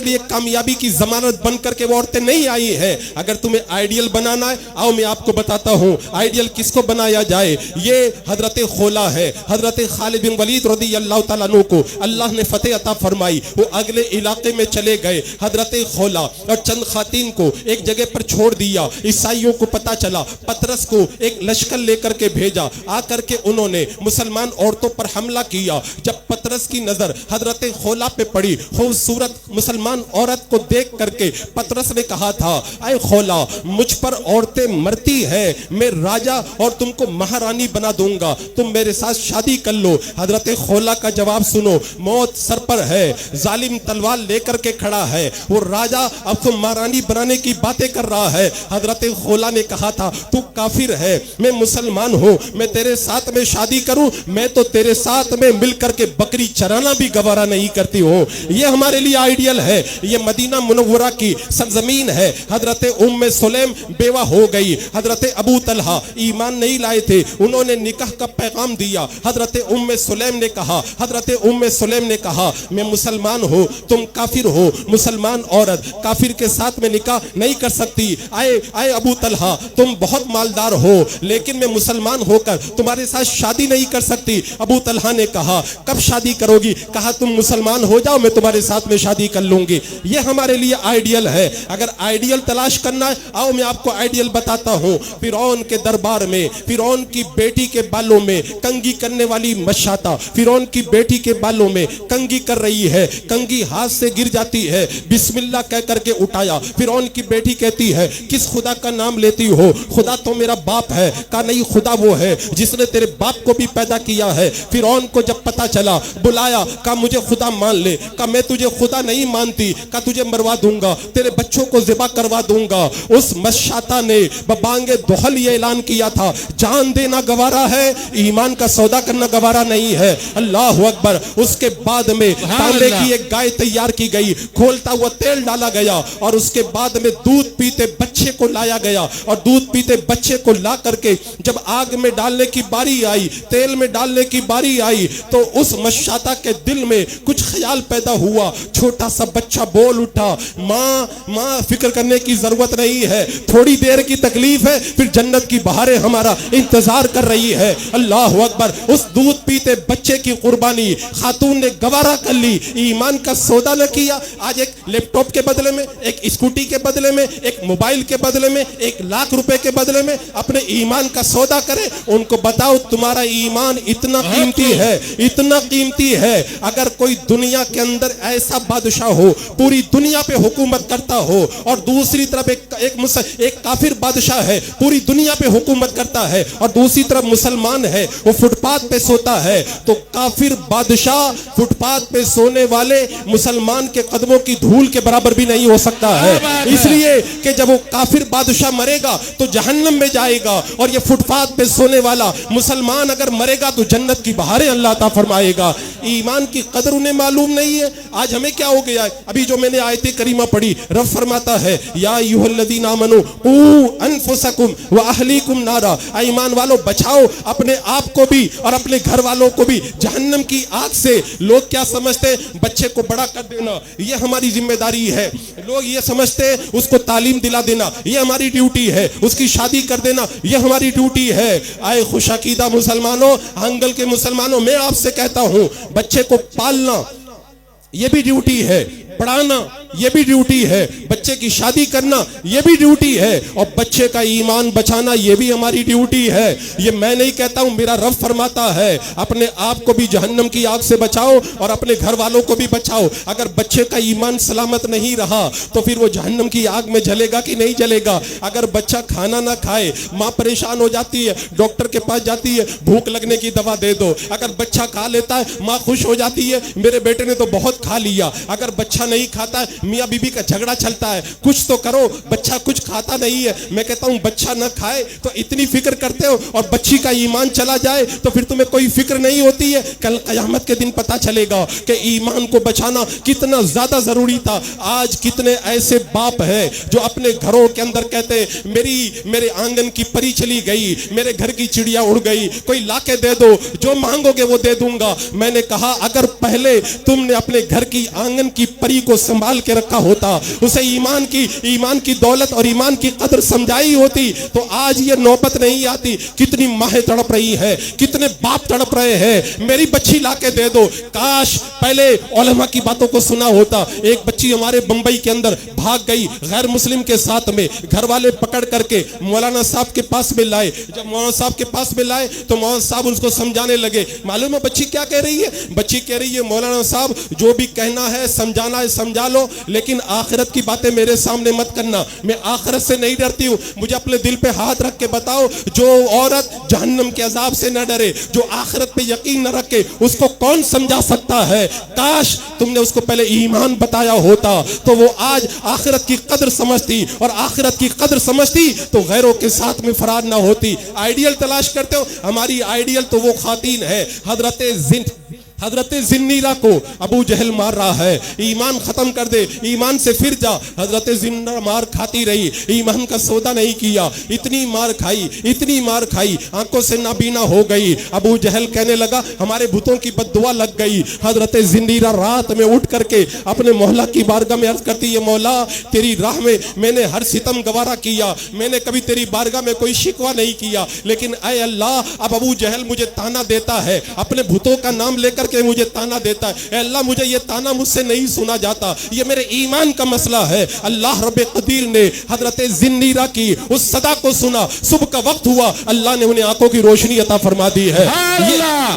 لیے کامیابی کی ضمانت بن کر کے وہ عورتیں نہیں آئی ہیں۔ اگر تمہیں آئیڈیل بنانا ہے آؤ میں آپ کو بتاتا ہوں آئیڈیل کس کو بنایا جائے۔ یہ حضرت خولا ہے، حضرت خالد بن ولید رضی اللہ تعالیٰ عنہ کو اللہ نے فتح عطا فرمائی، وہ اگلے علاقے میں چلے گئے۔ حضرت خولا اور چند خواتین کو ایک جگہ پر چھوڑ دیا، عیسائیوں کو پتا چلا، پطرس کو ایک لشکر لے کر کے بھیجا، آ کر کے انہوں نے مسلمان عورتوں پر حملہ کیا۔ جب پطرس کی نظر حضرت خولا پہ پڑی، خوبصورت مسلمان عورت کو دیکھ کر کے پطرس نے کہا تھا اے خولا مجھ پر عورتیں مرتی ہیں، میں راجا اور تم کو مہارانی بنا دوں گا، تم میرے ساتھ شادی کر لو۔ حضرت خولا کا جواب سنو، موت سر پر ہے، ظالم تلوار لے لے کر کے کھڑا ہے, وہ راجا اب تو مہارانی بنانے کی باتیں کر رہا ہے. حضرت خولا نے کہا تھا تو کافر ہے, میں مسلمان ہوں, میں تیرے ساتھ میں شادی کروں, میں تو تیرے ساتھ میں مل کر کے بکری چرانا بھی گوارا نہیں کرتی ہوں. یہ ہمارے لیے آئیڈیل ہے. یہ مدینہ منورہ کی سرزمین ہے. حضرت ام سلیم بیوہ ہو گئی. حضرت ابو طلحہ ایمان نہیں لائے تھے, انہوں نے نکاح کا پیغام دیا. حضرت ام سلیم نے کہا میں مسلمان ہوں, تم کافر ہو, مسلمان عورت کافر کے ساتھ میں نکاح نہیں کر سکتی. آئے ابو طلحہ, تم بہت مالدار ہو لیکن میں مسلمان ہو کر تمہارے ساتھ شادی نہیں کر سکتی. ابو طلحہ نے کہا کب شادی کرو گی؟ کہا تم مسلمان ہو جاؤ, میں تمہارے ساتھ میں شادی کر لوں گی. یہ ہمارے لیے آئیڈیل ہے. اگر آئیڈیل تلاش کرنا ہے, آؤ میں آپ کو آئیڈیل بتاتا ہوں. فرعون کے دربار میں فرعون کی بیٹی کے بالوں میں کنگھی کرنے والی مشاطہ فرعون کی بیٹی کے بالوں میں کنگھی کر رہی ہے. کنگھی ہاتھ سے گر جاتی ہے, بسم اللہ کہہ کر کے اٹھایا. فرعون کی بیٹی کہتی ہے کس خدا کا نام لیتی ہو؟ خدا تو میرا باپ ہے. کہا نہیں, خدا وہ ہے جس نے تیرے باپ کو بھی پیدا کیا ہے. فرعون کو جب پتا چلا بلایا, کہا مجھے خدا مان لے. کہا میں تجھے خدا نہیں مانتی. کہا تجھے مروا دوں گا, تیرے بچوں کو ذبح کروا دوں گا. اس مشاطہ نے ببانگ دہل یہ اعلان کیا تھا جان دینا گوارا ہے, ایمان کا سودا کرنا گوارا نہیں ہے. اللہ اکبر. اس کے بعد میں تانبے کی ایک گائے تیار کی گئی, کھولتا ہوا تیل ڈالا گیا اور اس کے بعد میں دودھ پیتے بچے کو لایا گیا. اور دودھ پیتے بچے کو لا کر کے جب آگ میں ڈالنے کی باری آئی, تیل میں ڈالنے کی باری آئی, تو اس مشاطہ کے دل میں کچھ خیال پیدا ہوا. چھوٹا سا بچہ بول اٹھا, ماں فکر کرنے کی ضرورت نہیں ہے, تھوڑی دیر کی تکلیف ہے, پھر جنت کی بہاریں ہمارا انتظار کر رہی ہے. اللہ اکبر. اس دودھ پیتے بچے کی قربانی خاتون نے گوارا کر لی, ایمان کا سودا نہ کیا. آج ایک لیپ ٹاپ کے بدلے میں, ایک اسکوٹی کے بدلے میں, ایک موبائل کے بدلے میں, 1,00,000 روپے کے بدلے میں اپنے ایمان کا سودا کرے. ان کو بتاؤ تمہارا ایمان اتنا قیمتی ہے, اتنا قیمتی ہے. اگر کوئی دنیا کے اندر ایسا بادشاہ ہو پوری دنیا پہ حکومت کرتا ہو, اور دوسری طرف ایک کافر بادشاہ ہے پوری دنیا پہ حکومت کرتا ہے, اور دوسری طرف مسلمان ہے وہ فٹ پاتھ پہ سوتا ہے, تو کافر بادشاہ فٹ پاتھ پہ سونے والے مسلمان کے قدموں کی دھول کے برابر بھی نہیں ہو سکتا ہے. اس لیے کہ جب وہ کافر بادشاہ مرے گا تو جہنم میں جائے گا, اور یہ فٹ پاتھ پہ سونے والا مسلمان اگر مرے گا تو جنت کی بہاریں اللہ عطا فرمائے گا. ایمان کی قدر انہیں معلوم نہیں ہے. آج ہمیں کیا ہو گیا ہے؟ ابھی جو میں نے آیت کریمہ پڑھی, رب فرماتا ہے یا ایھا الذین آمنوا قوا انفسکم واہلیکم نارا, ایمان والو بچاؤ اپنے آپ کو بھی اور اپنے گھر والوں کو بھی جہنم کی آگ سے. لوگ کیا سمجھتے ہیں بچے کو بڑا کر دینا یہ ہماری ذمہ داری ہے. لوگ یہ سمجھتے ہیں اس کو تعلیم دلا دینا یہ ہماری ڈیوٹی ہے, اس کی شادی کر دینا یہ ہماری ڈیوٹی ہے. آئے خوش عقیدہ مسلمانوں, ہنگل کے مسلمانوں, میں آپ سے کہتا ہوں بچے کو پالنا یہ بھی ڈیوٹی ہے, پڑھانا یہ بھی ڈیوٹی ہے, بچے کی شادی کرنا یہ بھی ڈیوٹی ہے, اور بچے کا ایمان بچانا یہ بھی ہماری ڈیوٹی ہے. یہ میں نہیں کہتا ہوں, میرا رب فرماتا ہے اپنے آپ کو بھی جہنم کی آگ سے بچاؤ اور اپنے گھر والوں کو بھی بچاؤ. اگر بچے کا ایمان سلامت نہیں رہا تو پھر وہ جہنم کی آگ میں جلے گا کہ نہیں جلے گا. اگر بچہ کھانا نہ کھائے ماں پریشان ہو جاتی ہے, ڈاکٹر کے پاس جاتی ہے, بھوک لگنے کی دوا دے دو. اگر بچہ کھا لیتا ہے ماں خوش ہو جاتی ہے, میرے بیٹے نے تو بہت کھا لیا. اگر بچہ نہیں کھاتا ہے میاں بیوی کا جھگڑا چلتا ہے, کچھ تو کرو, بچہ کچھ کھاتا نہیں ہے. میں کہتا ہوں بچہ نہ کھائے تو اتنی فکر کرتے ہو, اور بچی کا ایمان چلا جائے تو پھر تمہیں کوئی فکر نہیں ہوتی ہے. کل قیامت کے دن پتا چلے گا کہ ایمان کو بچانا کتنا زیادہ ضروری تھا. آج کتنے ایسے باپ ہیں جو اپنے گھروں کے اندر کہتے میرے آنگن کی پری چلی گئی, میرے گھر کی چڑیا اڑ گئی, کوئی لا کے دے دو, جو مانگو گے وہ دے دوں گا. میں نے کہا اگر پہلے تم نے اپنے گھر کی آنگن کی پری کو سنبھال کے رکھا ہوتا, اسے ایمان کی دولت اور ایمان کی قدر سمجھائی ہوتی, تو آج یہ نوبت نہیں آتی. کتنی ماہیں تڑپ رہی ہے, کتنے باپ تڑپ رہے ہیں, میری بچی لا کے دے دو. کاش پہلے علماء کی باتوں کو سنا ہوتا. ایک بچی ہمارے بمبئی کے اندر بھاگ گئی غیر مسلم کے ساتھ میں, گھر والے پکڑ کر کے مولانا صاحب کے پاس میں لائے. جب مولانا صاحب کے پاس میں لائے تو مولانا صاحب اس کو سمجھانے لگے. معلوم ہے بچی کیا کہہ رہی ہے؟ بچی کہہ رہی ہے مولانا صاحب جو بھی کہنا ہے سمجھانا ہے سمجھا لو, لیکن آخرت کی باتیں میرے سامنے مت کرنا، میں آخرت سے نہیں ڈرتی ہوں۔ مجھے اپنے دل پہ ہاتھ رکھ کے بتاؤ، جو عورت جہنم کے عذاب سے نہ ڈرے، جو آخرت پہ یقین نہ رکھے، اس کو کون سمجھا سکتا ہے؟ کاش تم نے اس کو پہلے ایمان بتایا ہوتا تو وہ آج آخرت کی قدر سمجھتی، اور آخرت کی قدر سمجھتی تو غیروں کے ساتھ میں فرار نہ ہوتی۔ آئیڈیل تلاش کرتے ہو، ہماری آئیڈیل تو وہ خواتین ہے۔ حضرت زنیرہ کو ابو جہل مار رہا ہے، ایمان ختم کر دے، ایمان سے پھر جا۔ حضرت زنیرہ مار کھاتی رہی، ایمان کا سودا نہیں کیا، اتنی مار کھائی، آنکھوں سے نابینا ہو گئی۔ ابو جہل کہنے لگا ہمارے بتوں کی بد دعا لگ گئی۔ حضرت زنیرہ رات میں اٹھ کر کے اپنے مولا کی بارگاہ میں عرض کرتی ہے، مولا تیری راہ میں نے ہر ستم گوارا کیا، میں نے کبھی تیری بارگاہ میں کوئی شکوہ نہیں کیا، لیکن اے اللہ اب ابو جہل مجھے تانا دیتا ہے، اپنے بتوں کا نام لے کر کے مجھے تانا دیتا ہے، اے اللہ مجھے یہ تانا مجھ سے نہیں سنا جاتا، یہ میرے ایمان کا مسئلہ ہے۔ اللہ رب قدیر نے حضرت زنیرہ کی اس صدا کو سنا، صبح کا وقت ہوا، اللہ نے انہیں آنکھوں کی روشنی عطا فرما دی ہے۔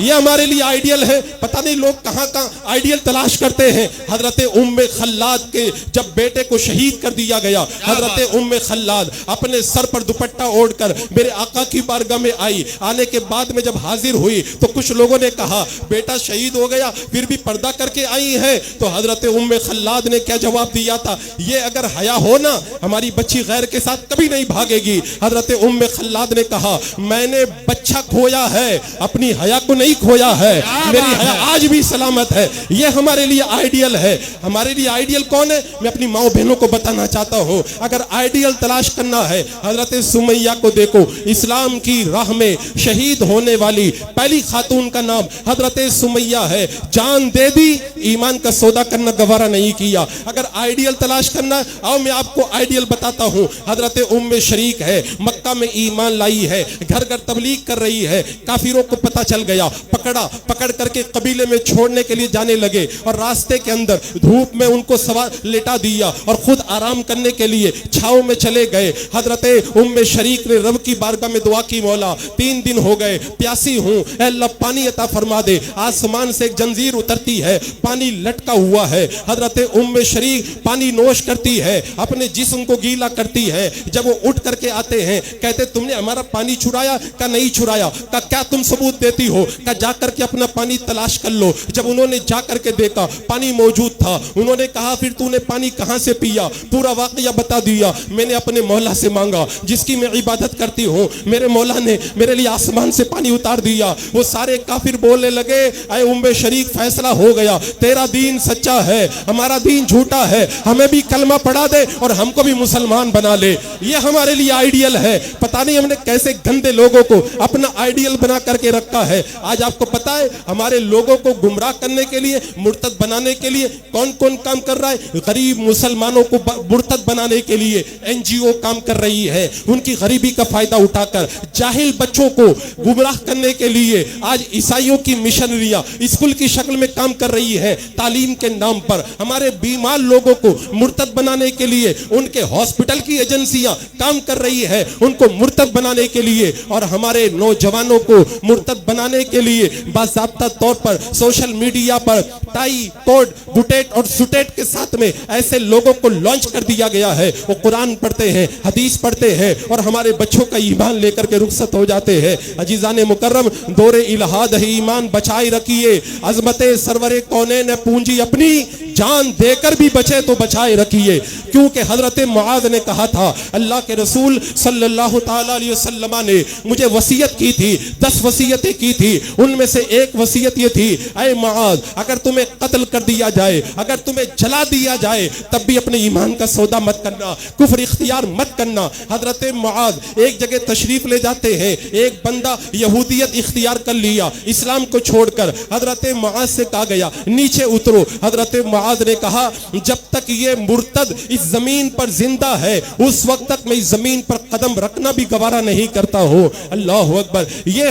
یہ ہمارے لیے آئیڈیل ہے۔ پتہ نہیں لوگ کہاں آئیڈیل تلاش کرتے ہیں۔ حضرت ام خلاد کے جب بیٹے کو شہید کر دیا گیا، حضرت ام خلاد اپنے سر پر دوپٹہ اوڑھ کر میرے آقا کی بارگاہ میں آئی، آنے کے بعد میں جب حاضر ہوئی تو کچھ لوگوں نے کہا بیٹا شہید ہو گیا پھر بھی پردہ کر کے آئی ہے، تو حضرت ام خلاد نے کیا جواب دیا تھا؟ یہ اگر حیا ہو نا، ہماری بچی غیر کے ساتھ کبھی نہیں بھاگے گی۔ حضرت ام خلاد نے کہا میں نے بچہ کھویا ہے، اپنی حیا کو نہیں کھویا ہے، میری حیا آج بھی سلامت ہے۔ یہ ہمارے لیے آئیڈیل ہے۔ ہمارے لیے آئیڈیل کون ہے؟ میں اپنی ماں بہنوں کو بتانا چاہتا ہوں، اگر آئیڈیل تلاش کرنا ہے، حضرت سمیہ کو دیکھو، اسلام کی راہ میں شہید ہونے والی پہلی خاتون کا نام حضرت سمیہ ہے، جان دے دی، ایمان کا سودا کرنا گوارا نہیں کیا۔ اگر آئیڈیل تلاش کرنا، آؤ میں آپ کو آئیڈیل بتاتا ہوں۔ حضرت ام شریک ہے، مکہ میں ایمان لائی ہے، گھر گھر تبلیغ کر رہی ہے، کافروں کو پتہ چل گیا، پکڑ کر کے قبیلے میں چھوڑنے کے لیے جانے لگے، اور راستے کے اندر دھوپ میں ان کو سوار لیٹا دیا اور خود آرام کرنے کے لیے چھاؤں میں چلے گئے۔ حضرت ام شریک نے رب کی بارگاہ میں دعا کی، مولا 3 دن ہو گئے، پیاسی ہوں، اے اللہ پانی عطا فرما دے۔ آسمان سے ایک جنزیر اترتی ہے، پانی لٹکا ہوا ہے، حضرت ام شریک پانی نوش کرتی ہے، اپنے جسم کو گیلا کرتی ہے۔ جب وہ اٹھ کر کے آتے ہیں، کہتے تم نے ہمارا پانی چھڑایا؟ کہ نہیں چھڑایا۔ کہ کیا تم ثبوت دیتی ہو؟ کہ جا کر کے اپنا پانی تلاش کر لو۔ جب انہوں نے جا کر کے دیکھا پانی موجود تھا، انہوں نے کہا پھر تو نے پانی کہاں سے پیا؟ پورا واقعہ بتا دیا، میں نے اپنے مولا سے مانگا جس کی میں عبادت کرتی ہوں، میرے مولا نے میرے لیے آسمان سے پانی اتار دیا۔ وہ سارے کافر بولنے لگے اے ام شریک فیصلہ ہو گیا، تیرا دین سچا ہے، ہمارا دین جھوٹا ہے، ہمیں بھی کلمہ پڑھا دے اور ہم کو بھی مسلمان بنا لے۔ یہ ہمارے لیے آئیڈیل ہے۔ پتہ نہیں ہم نے کیسے گندے لوگوں کو اپنا آئیڈیل بنا کر کے رکھا ہے۔ آج آپ کو پتہ ہے ہمارے لوگوں کو گمراہ کرنے کے لیے، مرتد بنانے کے لیے کون کون کام کر رہا ہے؟ غریب مسلمانوں کو مرتد بنانے کے لیے NGO کام کر رہی ہے، ان کی غریبی کا فائدہ اٹھا کر جاہل بچوں کو گمراہ کرنے کے لیے آج عیسائیوں کی مشنریاں اسکول کی شکل میں کام کر رہی ہے، تعلیم کے نام پر ہمارے بیمار لوگوں کو مرتد بنانے کے لیے ان کے ہاسپٹل کی ایجنسیاں کام کر رہی ہے ان کو مرتد بنانے کے لیے، اور ہمارے نوجوانوں کو مرتد بنانے کے لیے باضابطہ طور پر سوشل میڈیا پر ٹائی کوٹ بوٹیٹ اور سوٹیٹ کے ساتھ میں ایسے لوگوں کو لانچ کر دیا گیا ہے۔ وہ قرآن پڑھتے ہیں، حدیث پڑھتے ہیں اور ہمارے بچوں کا ایمان لے کر کے رخصت ہو جاتے ہیں۔ عزیزان مکرم، دور الہاد ہے ایمان بچائے رکھیے، عظمت سرور کونین پونجی اپنی جان دے کر بھی بچے تو بچائے رکھیے، کیونکہ حضرت معاذ نے کہا تھا اللہ کے رسول صلی اللہ تعالی علیہ وسلم نے مجھے وصیت کی تھی، 10 وصیتیں کی تھی، ان میں سے ایک وصیت یہ تھی اے معاذ اگر تمہیں قتل کر دیا جائے، اگر تمہیں جلا دیا جائے تب بھی اپنے ایمان کا سودا مت کرنا، کفر اختیار مت کرنا۔ حضرت معاذ ایک جگہ تشریف لے جاتے ہیں، ایک بندہ یہودیت اختیار کر لیا، اسلام کو چھوڑ کر حضرت معاذ سے کہا گیا نیچے اترو۔ حضرت معاذ نے کہا جب تک یہ مرتد اس زمین پر زندہ ہے اس وقت تک میں اس زمین پر قدم رکھنا بھی گوارا نہیں کرتا ہوں۔ اللہ اکبر۔ یہ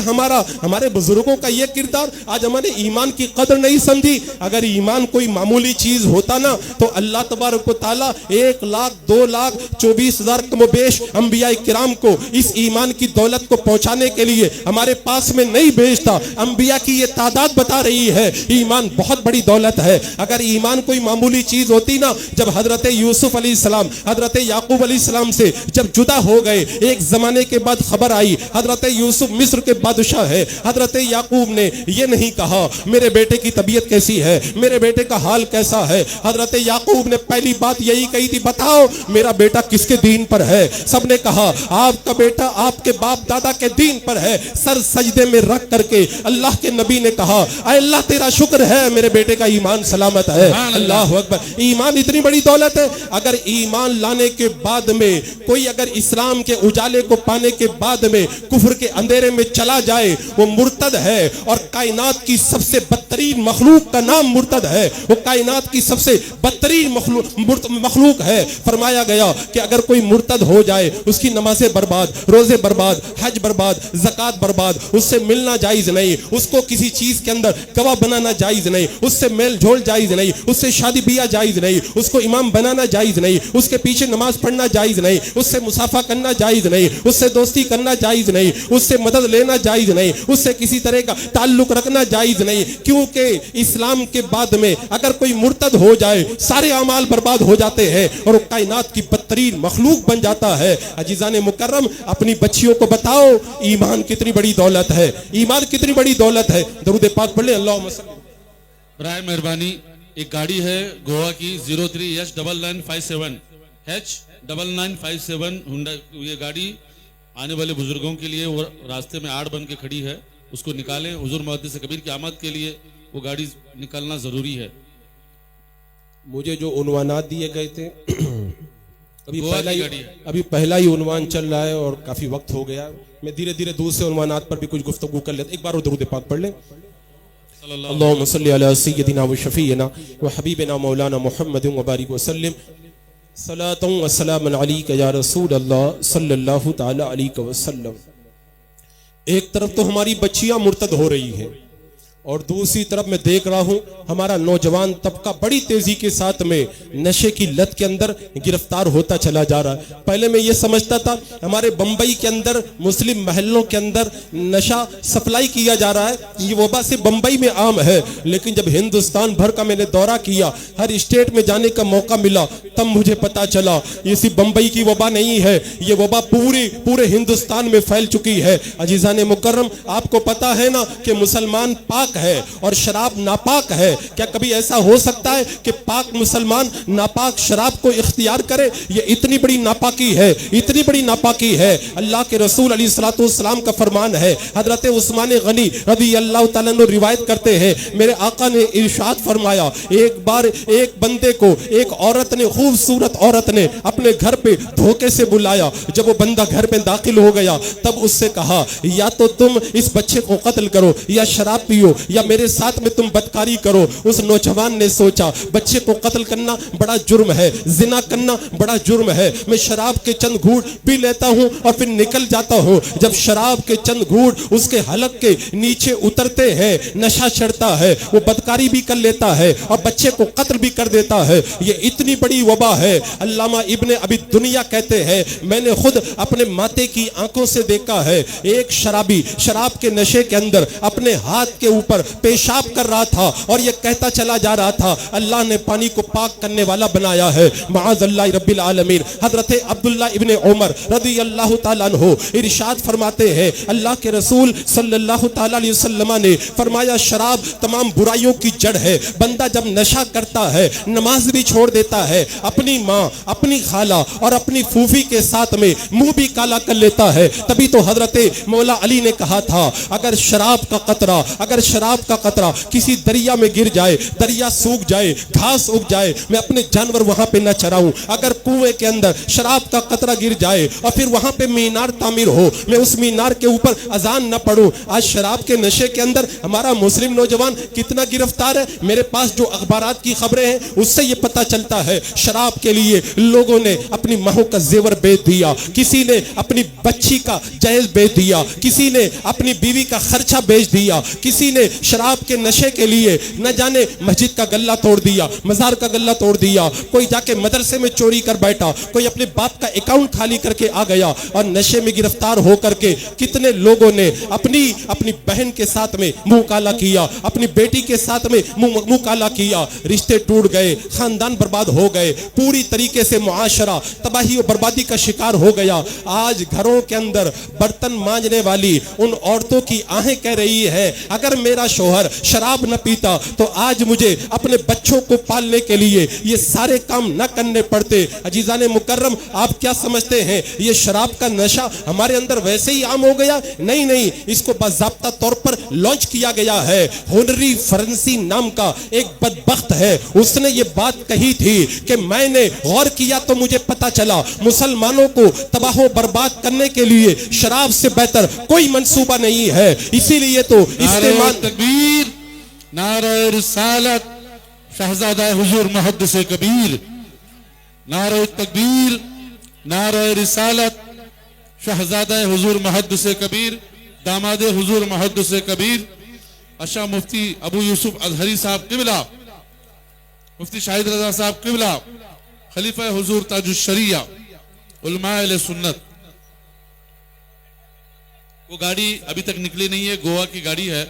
ہمارے بزرگوں کا یہ کردار، آج ہمارے ایمان کی قدر نہیں سمجھی۔ اگر ایمان کوئی معمولی چیز ہوتا نا تو اللہ تبارک و تعالیٰ 1,02,24,000 کم و بیش انبیاء کرام کو اس ایمان کی دولت کو پہنچانے کے لیے ہمارے پاس میں نہیں بھیجتا۔ انبیاء کی یہ تعداد بتا رہی ہے ایمان بہت بڑی دولت ہے. اگر ایمان کوئی معمولی چیز ہوتی نا, جب حضرت یوسف علیہ السلام حضرت یعقوب علیہ السلام سے جب جدا ہو گئے, ایک زمانے کے بعد خبر آئی حضرت یوسف مصر کے بادشاہ ہے. حضرت یعقوب نے یہ نہیں کہا میرے بیٹے کی طبیعت کیسی ہے, میرے بیٹے کا حال کیسا ہے. حضرت یعقوب نے پہلی بات یہی کہی تھی, بتاؤ میرا بیٹا کس کے دین پر ہے. سب نے کہا آپ کا بیٹا آپ کے باپ دادا کے دین پر ہے. سر سجدے میں رکھ کر کے اللہ کے نبی نے کہا اے اللہ تیرا شکر ہے میرے بیٹے کا ایمان سلامت ہے. اللہ اکبر. ایمان اتنی بڑی دولت ہے. اگر ایمان لانے کے بعد میں کوئی اگر اسلام کے اجالے کو پانے کے بعد میں کفر کے اندھیرے میں چلا جائے, وہ مرتد ہے. اور کائنات کی سب سے بدترین مخلوق کا نام مرتد ہے. وہ کائنات کی سب سے بدترین مخلوق ہے. فرمایا گیا کہ اگر کوئی مرتد ہو جائے, اس کی نمازیں برباد, روزے برباد, حج برباد, زکات برباد, اس سے ملنا جائز نہیں, اس کو کسی چیز کے اندر گواہ بنانا جائز نہیں, اس سے میل جھول جائز نہیں, اس سے شادی بیاہ جائز نہیں, اس کو امام بنانا جائز نہیں, اس کے پیچھے نماز پڑھنا جائز نہیں, اس سے مصافحہ کرنا جائز نہیں, اس سے دوستی کرنا جائز نہیں, اس سے مدد لینا جائز نہیں, اس سے کسی طرح کا تعلق رکھنا جائز نہیں. کیونکہ اسلام کے بعد میں اگر کوئی مرتد ہو جائے سارے اعمال برباد ہو جاتے ہیں اور وہ کائنات کی بدترین مخلوق بن جاتا ہے. عزیزان مکرم, اپنی بچیوں کو بتاؤ ایمان کتنی بڑی دولت ہے, ایمان کتنی بڑی دولت ہے. درود پاک پڑھ لیں. اللہم صلی. برائے مہربانی ایک گاڑی ہے گوا کی 03H9957 ہونڈا. یہ گاڑی آنے والے بزرگوں کے لیے وہ راستے میں آڑ بن کے کھڑی ہے, اس کو نکالیں. حضور محدث کبیر کی آمد کے لیے وہ گاڑی نکالنا ضروری ہے. مجھے جو عنوانات دیے گئے تھے ابھی پہلا ہی عنوان چل رہا ہے اور کافی وقت ہو گیا. میں دھیرے دھیرے دوسرے عنوانات پر بھی کچھ گفتگو کر لیتا. ایک بار وہ درود پاک پڑھ لیں. اللہم صلی علی سیدنا و شفیعنا و حبیبنا مولانا محمد و بارک وسلم. صلاۃ و سلام علیک یا رسول اللہ صلی اللہ تعالی علیہ وسلم. ایک طرف تو ہماری بچیاں مرتد ہو رہی ہیں اور دوسری طرف میں دیکھ رہا ہوں ہمارا نوجوان طبقہ بڑی تیزی کے ساتھ میں نشے کی لت کے اندر گرفتار ہوتا چلا جا رہا ہے. پہلے میں یہ سمجھتا تھا ہمارے بمبئی کے اندر مسلم محلوں کے اندر نشہ سپلائی کیا جا رہا ہے, یہ وبا سے بمبئی میں عام ہے. لیکن جب ہندوستان بھر کا میں نے دورہ کیا, ہر اسٹیٹ میں جانے کا موقع ملا, تب مجھے پتا چلا یہ صرف بمبئی کی وبا نہیں ہے, یہ وبا پورے ہندوستان میں پھیل چکی ہے. عزیزان مکرم, آپ کو پتا ہے نا کہ مسلمان پاک ہے اور شراب ناپاک ہے. کیا کبھی ایسا ہو سکتا ہے کہ پاک مسلمان ناپاک شراب کو اختیار کرے؟ یہ اتنی بڑی ناپاکی ہے, اتنی بڑی ناپاکی ہے. اللہ کے رسول علیہ الصلوۃ والسلام کا فرمان ہے. حضرت عثمان غنی رضی اللہ تعالیٰ عنہ روایت کرتے ہیں, میرے آقا نے ارشاد فرمایا, ایک بار ایک بندے کو ایک عورت نے, خوبصورت عورت نے اپنے گھر پہ دھوکے سے بلایا. جب وہ بندہ گھر میں داخل ہو گیا تب اس سے کہا یا تو تم اس بچے کو قتل کرو یا شراب پیو یا میرے ساتھ میں تم بدکاری کرو. اس نوجوان نے سوچا بچے کو قتل کرنا بڑا جرم ہے, زنا کرنا بڑا جرم ہے, میں شراب کے چند گھونٹ پی لیتا ہوں اور پھر نکل جاتا ہوں. جب شراب کے چند گھونٹ اس کے حلق کے نیچے اترتے ہیں, نشہ چڑھتا ہے, وہ بدکاری بھی کر لیتا ہے اور بچے کو قتل بھی کر دیتا ہے. یہ اتنی بڑی وبا ہے. علامہ ابن ابی دنیا کہتے ہیں میں نے خود اپنے ماتے کی آنکھوں سے دیکھا ہے, ایک شرابی شراب کے نشے کے اندر اپنے ہاتھ کے اوپر پیشاب کر رہا تھا اور یہ کہتا چلا جا رہا تھا اللہ نے پانی کو پاک کرنے والا بنایا ہے, معاذ اللہ رب العالمین. حضرت عبداللہ ابن عمر رضی اللہ تعالیٰ عنہ ارشاد فرماتے ہیں اللہ کے رسول صلی اللہ تعالیٰ علیہ وسلم نے فرمایا شراب تمام برائیوں کی جڑ ہے. بندہ جب نشہ کرتا ہے نماز بھی چھوڑ دیتا ہے, اپنی ماں, اپنی خالہ اور اپنی پھوپھی کے ساتھ میں منہ بھی کالا کر لیتا ہے. تبھی تو حضرت مولا علی نے کہا تھا اگر شراب کا قطرہ کسی دریا میں گر جائے, دریا سوکھ جائے, گھاس اگ جائے, میں اپنے جانور وہاں پہ نہ چراؤں. اگر کنویں کے اندر شراب کا قطرہ گر جائے اور پھر وہاں پہ مینار تعمیر ہو, میں اس مینار کے اوپر اذان نہ پڑھوں. آج شراب کے نشے کے اندر ہمارا مسلم نوجوان کتنا گرفتار ہے. میرے پاس جو اخبارات کی خبریں ہیں اس سے یہ پتا چلتا ہے شراب کے لیے لوگوں نے اپنی ماہوں کا زیور بیچ دیا, کسی نے اپنی بچی کا جہیز بیچ دیا, کسی نے اپنی بیوی کا خرچہ بیچ دیا, کسی نے نے شراب کے نشے کے لیے نہ جانے مسجد کا گلہ توڑ دیا, مزار کا گلہ توڑ دیا, کوئی جا کے مدرسے میں چوری کر بیٹھا, کوئی اپنے باپ کا اکاؤنٹ خالی کر کے آ گیا, اور نشے میں گرفتار ہو کر کے کتنے لوگوں نے اپنی بہن کے ساتھ میں منہ کالا کیا, اپنی بیٹی کے ساتھ میں منہ کالا کیا, رشتے ٹوٹ گئے, خاندان برباد ہو گئے, پوری طریقے سے معاشرہ تباہی و بربادی کا شکار ہو گیا. آج گھروں کے اندر برتن مانجنے والی ان عورتوں کی آہیں کہہ رہی ہے اگر میرا شوہر شراب نہ پیتا تو آج مجھے اپنے بچوں کو پالنے کے لیے یہ سارے کام نہ کرنے پڑتے. عزیزان مکرم, آپ کیا سمجھتے ہیں یہ شراب کا نشہ ہمارے اندر ویسے ہی عام ہو گیا؟ نہیں, اس کو باضابطہ طور پر لانچ کیا گیا ہے. ہنری فرنسی نام کا ایک بدبخت ہے, اس نے یہ بات کہی تھی کہ میں نے غور کیا تو مجھے پتا چلا مسلمانوں کو تباہ و برباد کرنے کے لیے شراب سے بہتر کوئی منصوبہ نہیں ہے. اسی لیے تو نعرہ تکبیر, نعرہ رسالت, شہزادہ حضور محدث کبیر. نعرہ تکبیر, نعرہ رسالت, شہزادہ حضور محدث کبیر, داماد حضور محدث کبیر, اشا مفتی ابو یوسف ازہری صاحب قبلہ, مفتی شاہد رضا صاحب قبلہ, خلیفہ حضور تاج الشریعہ, علماء اہل سنت. وہ گاڑی ابھی تک نکلی نہیں ہے, گوا کی گاڑی ہے,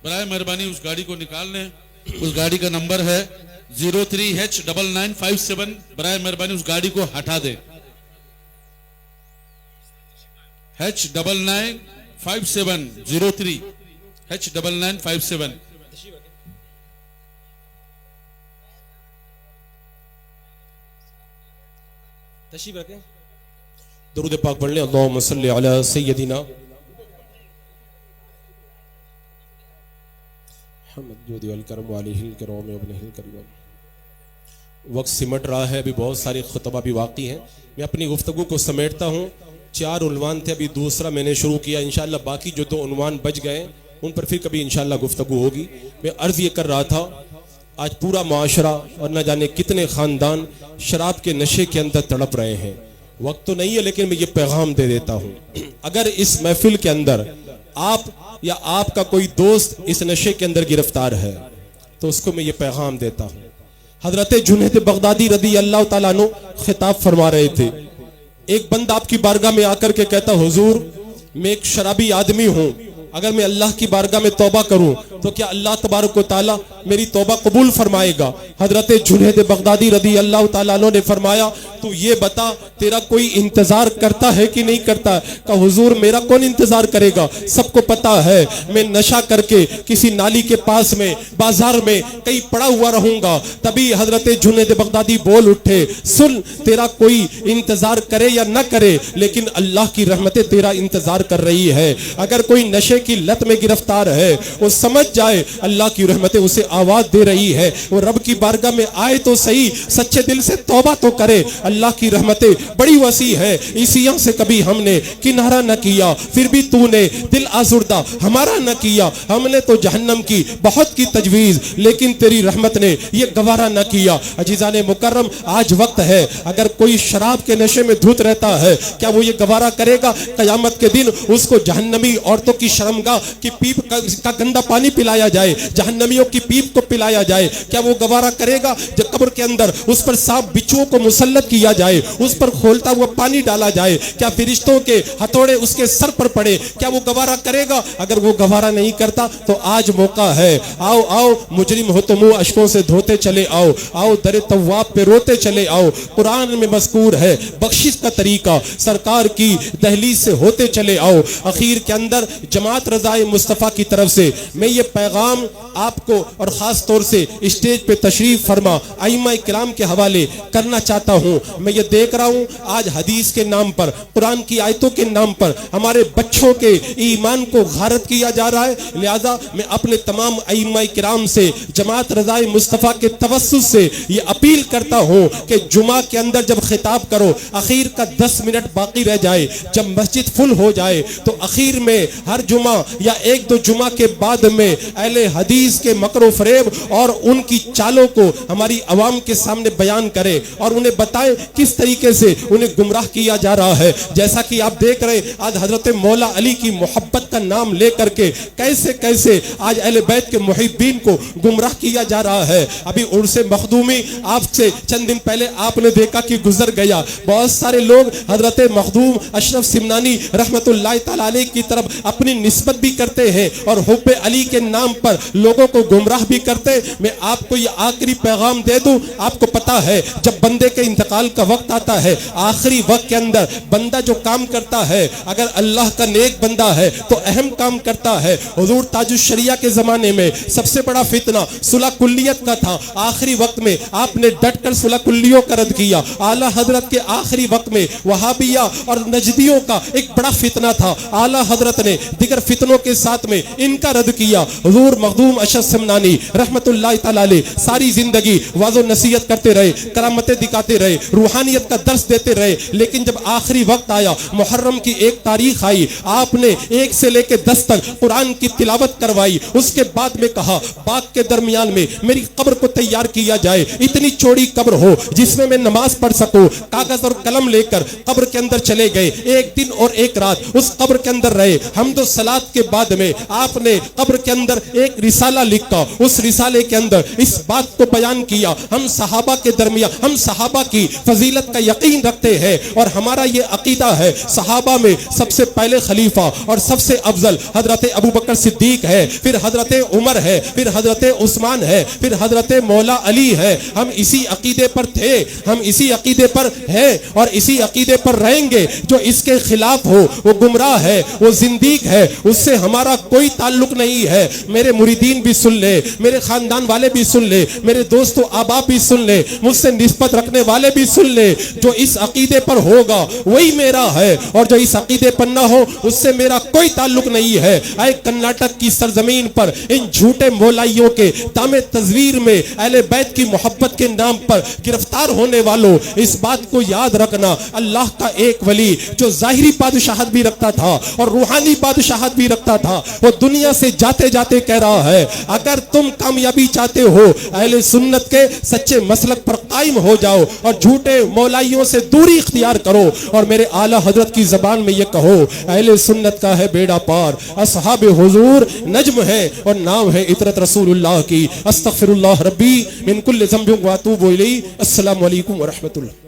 برائے مہربانی اس گاڑی کو نکال لیں. اس گاڑی کا نمبر ہے 03H9957. برائے مہربانی اس گاڑی کو ہٹا دیں. H9957 03 H9957. تشریف رکھیں, درود پاک پڑھ لیں. اللہم صلی علی سیدنا محمد جود والکرم علیہ الکرام ابن الکریم. وقت سمٹ رہا ہے, ابھی بہت سارے خطبہ بھی باقی ہیں. میں اپنی گفتگو کو سمیٹتا ہوں. 4 عنوان تھے, ابھی دوسرا میں نے شروع کیا. انشاءاللہ باقی جو 2 عنوان بچ گئے ان پر پھر کبھی انشاءاللہ گفتگو ہوگی. میں عرض یہ کر رہا تھا, آج پورا معاشرہ اور نہ جانے کتنے خاندان شراب کے نشے کے اندر تڑپ رہے ہیں. وقت تو نہیں ہے لیکن میں یہ پیغام دے دیتا ہوں, اگر اس محفل کے اندر آپ یا آپ کا کوئی دوست اس نشے کے اندر گرفتار ہے تو اس کو میں یہ پیغام دیتا ہوں. حضرت جنید بغدادی رضی اللہ تعالیٰ عنہ خطاب فرما رہے تھے. ایک بندہ آپ کی بارگاہ میں آ کر کے کہتا, حضور میں ایک شرابی آدمی ہوں, اگر میں اللہ کی بارگاہ میں توبہ کروں تو کیا اللہ تبارک و تعالیٰ میری توبہ قبول فرمائے گا؟ حضرت جنید بغدادی رضی اللہ تعالیٰ عنہ نے فرمایا, تو یہ بتا تیرا کوئی انتظار کرتا ہے کہ نہیں کرتا؟ کہ حضور میرا کون انتظار کرے گا, سب کو پتا ہے میں نشہ کر کے کسی نالی کے پاس میں بازار میں کہیں پڑا ہوا رہوں گا. تبھی حضرت جنید بغدادی بول اٹھے, سن تیرا کوئی انتظار کرے یا نہ کرے لیکن اللہ کی رحمتیں تیرا انتظار کر رہی ہے. اگر کوئی نشے کی لت میں گرفتار ہے وہ سمجھ جائے اللہ کی رحمتیں اسے آواز دے رہی ہے. وہ رب کی بارگاہ میں آئے تو صحیح, سچے دل سے توبہ تو کرے. اللہ کی رحمتیں بڑی وسیع ہے, عیسیوں سے کبھی ہم نے کنارہ نہ کیا, پھر بھی تو نے دل آزردہ ہمارا نہ کیا. ہم نے تو جہنم کی بہت کی تجویز لیکن تیری رحمت نے یہ گوارا نہ کیا. عزیزان مکرم, آج وقت ہے, اگر کوئی شراب کے نشے میں دھت رہتا ہے کیا وہ یہ گوارا کرے گا قیامت کے دن اس کو جہنمی عورتوں کی شرمگاہ کی پیپ کا گندا پانی پلایا جائے, جہنمیوں کی پیپ کو پلایا جائے؟ کیا وہ گوارا کرے گا؟ جب قبر کے اندر اس پر سانپ بچھوؤں کو مسلط کیا جائے, اس پر کھولتا ہوا پانی ڈالا جائے, کیا فرشتوں کے ہتھوڑے اس کے سر پر پڑے, کیا وہ گوارا کرے گا؟ اگر وہ گوارا نہیں کرتا تو آج موقع ہے, آؤ آؤ مجرم ہو تو منہ اشکوں سے دھوتے چلے آؤ, آؤ در تواب پہ روتے چلے آؤ. قرآن میں مذکور ہے بخشش کا طریقہ, سرکار کی دہلیز سے ہوتے چلے آؤ. اخیر کے اندر جماعت رضائے مصطفیٰ کی طرف سے میں یہ پیغام آپ کو اور خاص طور سے اسٹیج پہ تشریف فرما ائمہ کرام کے حوالے کرنا چاہتا ہوں. میں یہ دیکھ رہا ہوں آج حدیث کے نام پر, قرآن کی آیتوں کے نام پر ہمارے بچوں کے ایمان کو غارت کیا جا رہا ہے. لہذا میں اپنے تمام ائمہ کرام سے جماعت رضائے مصطفیٰ کے توسط سے یہ اپیل کرتا ہوں کہ جمعہ کے اندر جب خطاب کرو اخیر کا 10 منٹ باقی رہ جائے, جب مسجد فل ہو جائے تو اخیر میں ہر جمعہ جمعہ یا ایک دو جمعہ کے بعد میں اہل حدیث کے مکر و فریب اور ان کی چالوں کو ہماری عوام کے سامنے بیان کرے اور انہیں بتائے کس طریقے سے انہیں گمراہ کیا جا رہا ہے. جیسا کہ آپ دیکھ رہے آج حضرت مولا علی کی محبت کا نام لے کر کے کیسے کیسے آج اہل بیت کے محبین کو گمراہ کیا جا رہا ہے. ابھی عرس مخدومی آپ سے چند دن پہلے آپ نے دیکھا کہ گزر گیا. بہت سارے لوگ حضرت مخدوم اشرف سمنانی رحمت اللہ تعالی علیہ کی طرف اپنی نسبت بھی کرتے ہیں اور حب علی کے نام پر لوگوں کو گمراہ بھی کرتے. میں آپ کو یہ آخری پیغام دے دوں, آپ کو پتا ہے جب بندے کے انتقال کا وقت آتا ہے, آخری وقت کے اندر بندہ جو کام کرتا ہے, اگر اللہ کا نیک بندہ ہے تو اہم کام کرتا ہے. حضور تاج الشریعہ کے زمانے میں سب سے بڑا فتنہ صلح کلیت کا تھا. آخری وقت میں آپ نے ڈٹ کر صلح کلیوں کا رد کیا. اعلیٰ حضرت کے آخری وقت میں وہابیہ اور نجدیوں کا ایک بڑا فتنہ تھا, اعلیٰ حضرت نے دیگر فتنوں کے ساتھ میں ان کا رد کیا. حضور مخدوم اشرف سمنانی رحمت اللہ تعالی علیہ ساری زندگی واضح و نصیحت کرتے رہے, کرامتیں دکھاتے رہے, روحانیت کا درس دیتے رہے. لیکن جب آخری وقت آیا, محرم کی ایک تاریخ آئی, آپ نے 1 سے لے کے 10 تک قرآن کی تلاوت کروائی. اس کے بعد میں کہا باغ کے درمیان میں میری قبر کو تیار کیا جائے, اتنی چوڑی قبر ہو جس میں نماز پڑھ سکوں. کاغذ اور قلم لے کر قبر کے اندر چلے گئے. 1 دن اور 1 رات اس قبر کے اندر رہے. حمد و صلات کے بعد میں آپ نے قبر کے اندر ایک رسالہ لکھا. اس رسالے کے اندر اس بات کو بیان کیا, ہم صحابہ کے درمیان, ہم صحابہ کی فضیلت کا یقین رکھتے ہیں اور ہمارا یہ عقیدہ ہے صحابہ میں سب سے پہلے خلیفہ اور سب سے افضل حضرت ابو بکر صدیق ہے, پھر حضرت عمر ہے, پھر حضرت عثمان ہے, پھر حضرت مولا علی ہے. ہم اسی عقیدے پر تھے, ہم اسی عقیدے پر ہیں اور اسی عقیدے پر رہیں گے. جو اس کے خلاف ہو وہ گمراہ ہے, وہ زندیق ہے, اس سے ہمارا کوئی تعلق نہیں ہے. میرے مریدین بھی سن لے, میرے خاندان والے بھی سن لے, میرے دوست و احباب بھی سن لے, مجھ سے نسبت رکھنے والے بھی سن لے. جو اس عقیدے پر ہوگا وہی میرا ہے اور جو اس عقیدے پر نہ ہو اس سے میرا کوئی تعلق نہیں ہے. اے کرناٹک کی سرزمین پر ان جھوٹے مولائیوں کے دام تزویر میں اہل بیت کی محبت کے نام پر گرفتار ہونے والوں, اس بات کو یاد رکھنا, اللہ کا ایک ولی جو ظاہری بادشاہت بھی رکھتا تھا اور روحانی بادشاہت بھی رکھتا تھا, وہ دنیا سے جاتے جاتے کہہ رہا ہے اگر تم کامیابی چاہتے ہو اہل سنت کے سچے مسلک پر قائم ہو جاؤ اور جھوٹے مولائیوں سے دوری اختیار کرو. اور میرے اعلیٰ حضرت کی زبان میں یہ کہو اہل سنت کا ہے بیڑا پار, اصحاب حضور نجم ہے اور نام ہے عطرت رسول اللہ کی. استغفر اللہ ربی من کل ذنب و اتوب الیہ. السلام علیکم ورحمۃ اللہ.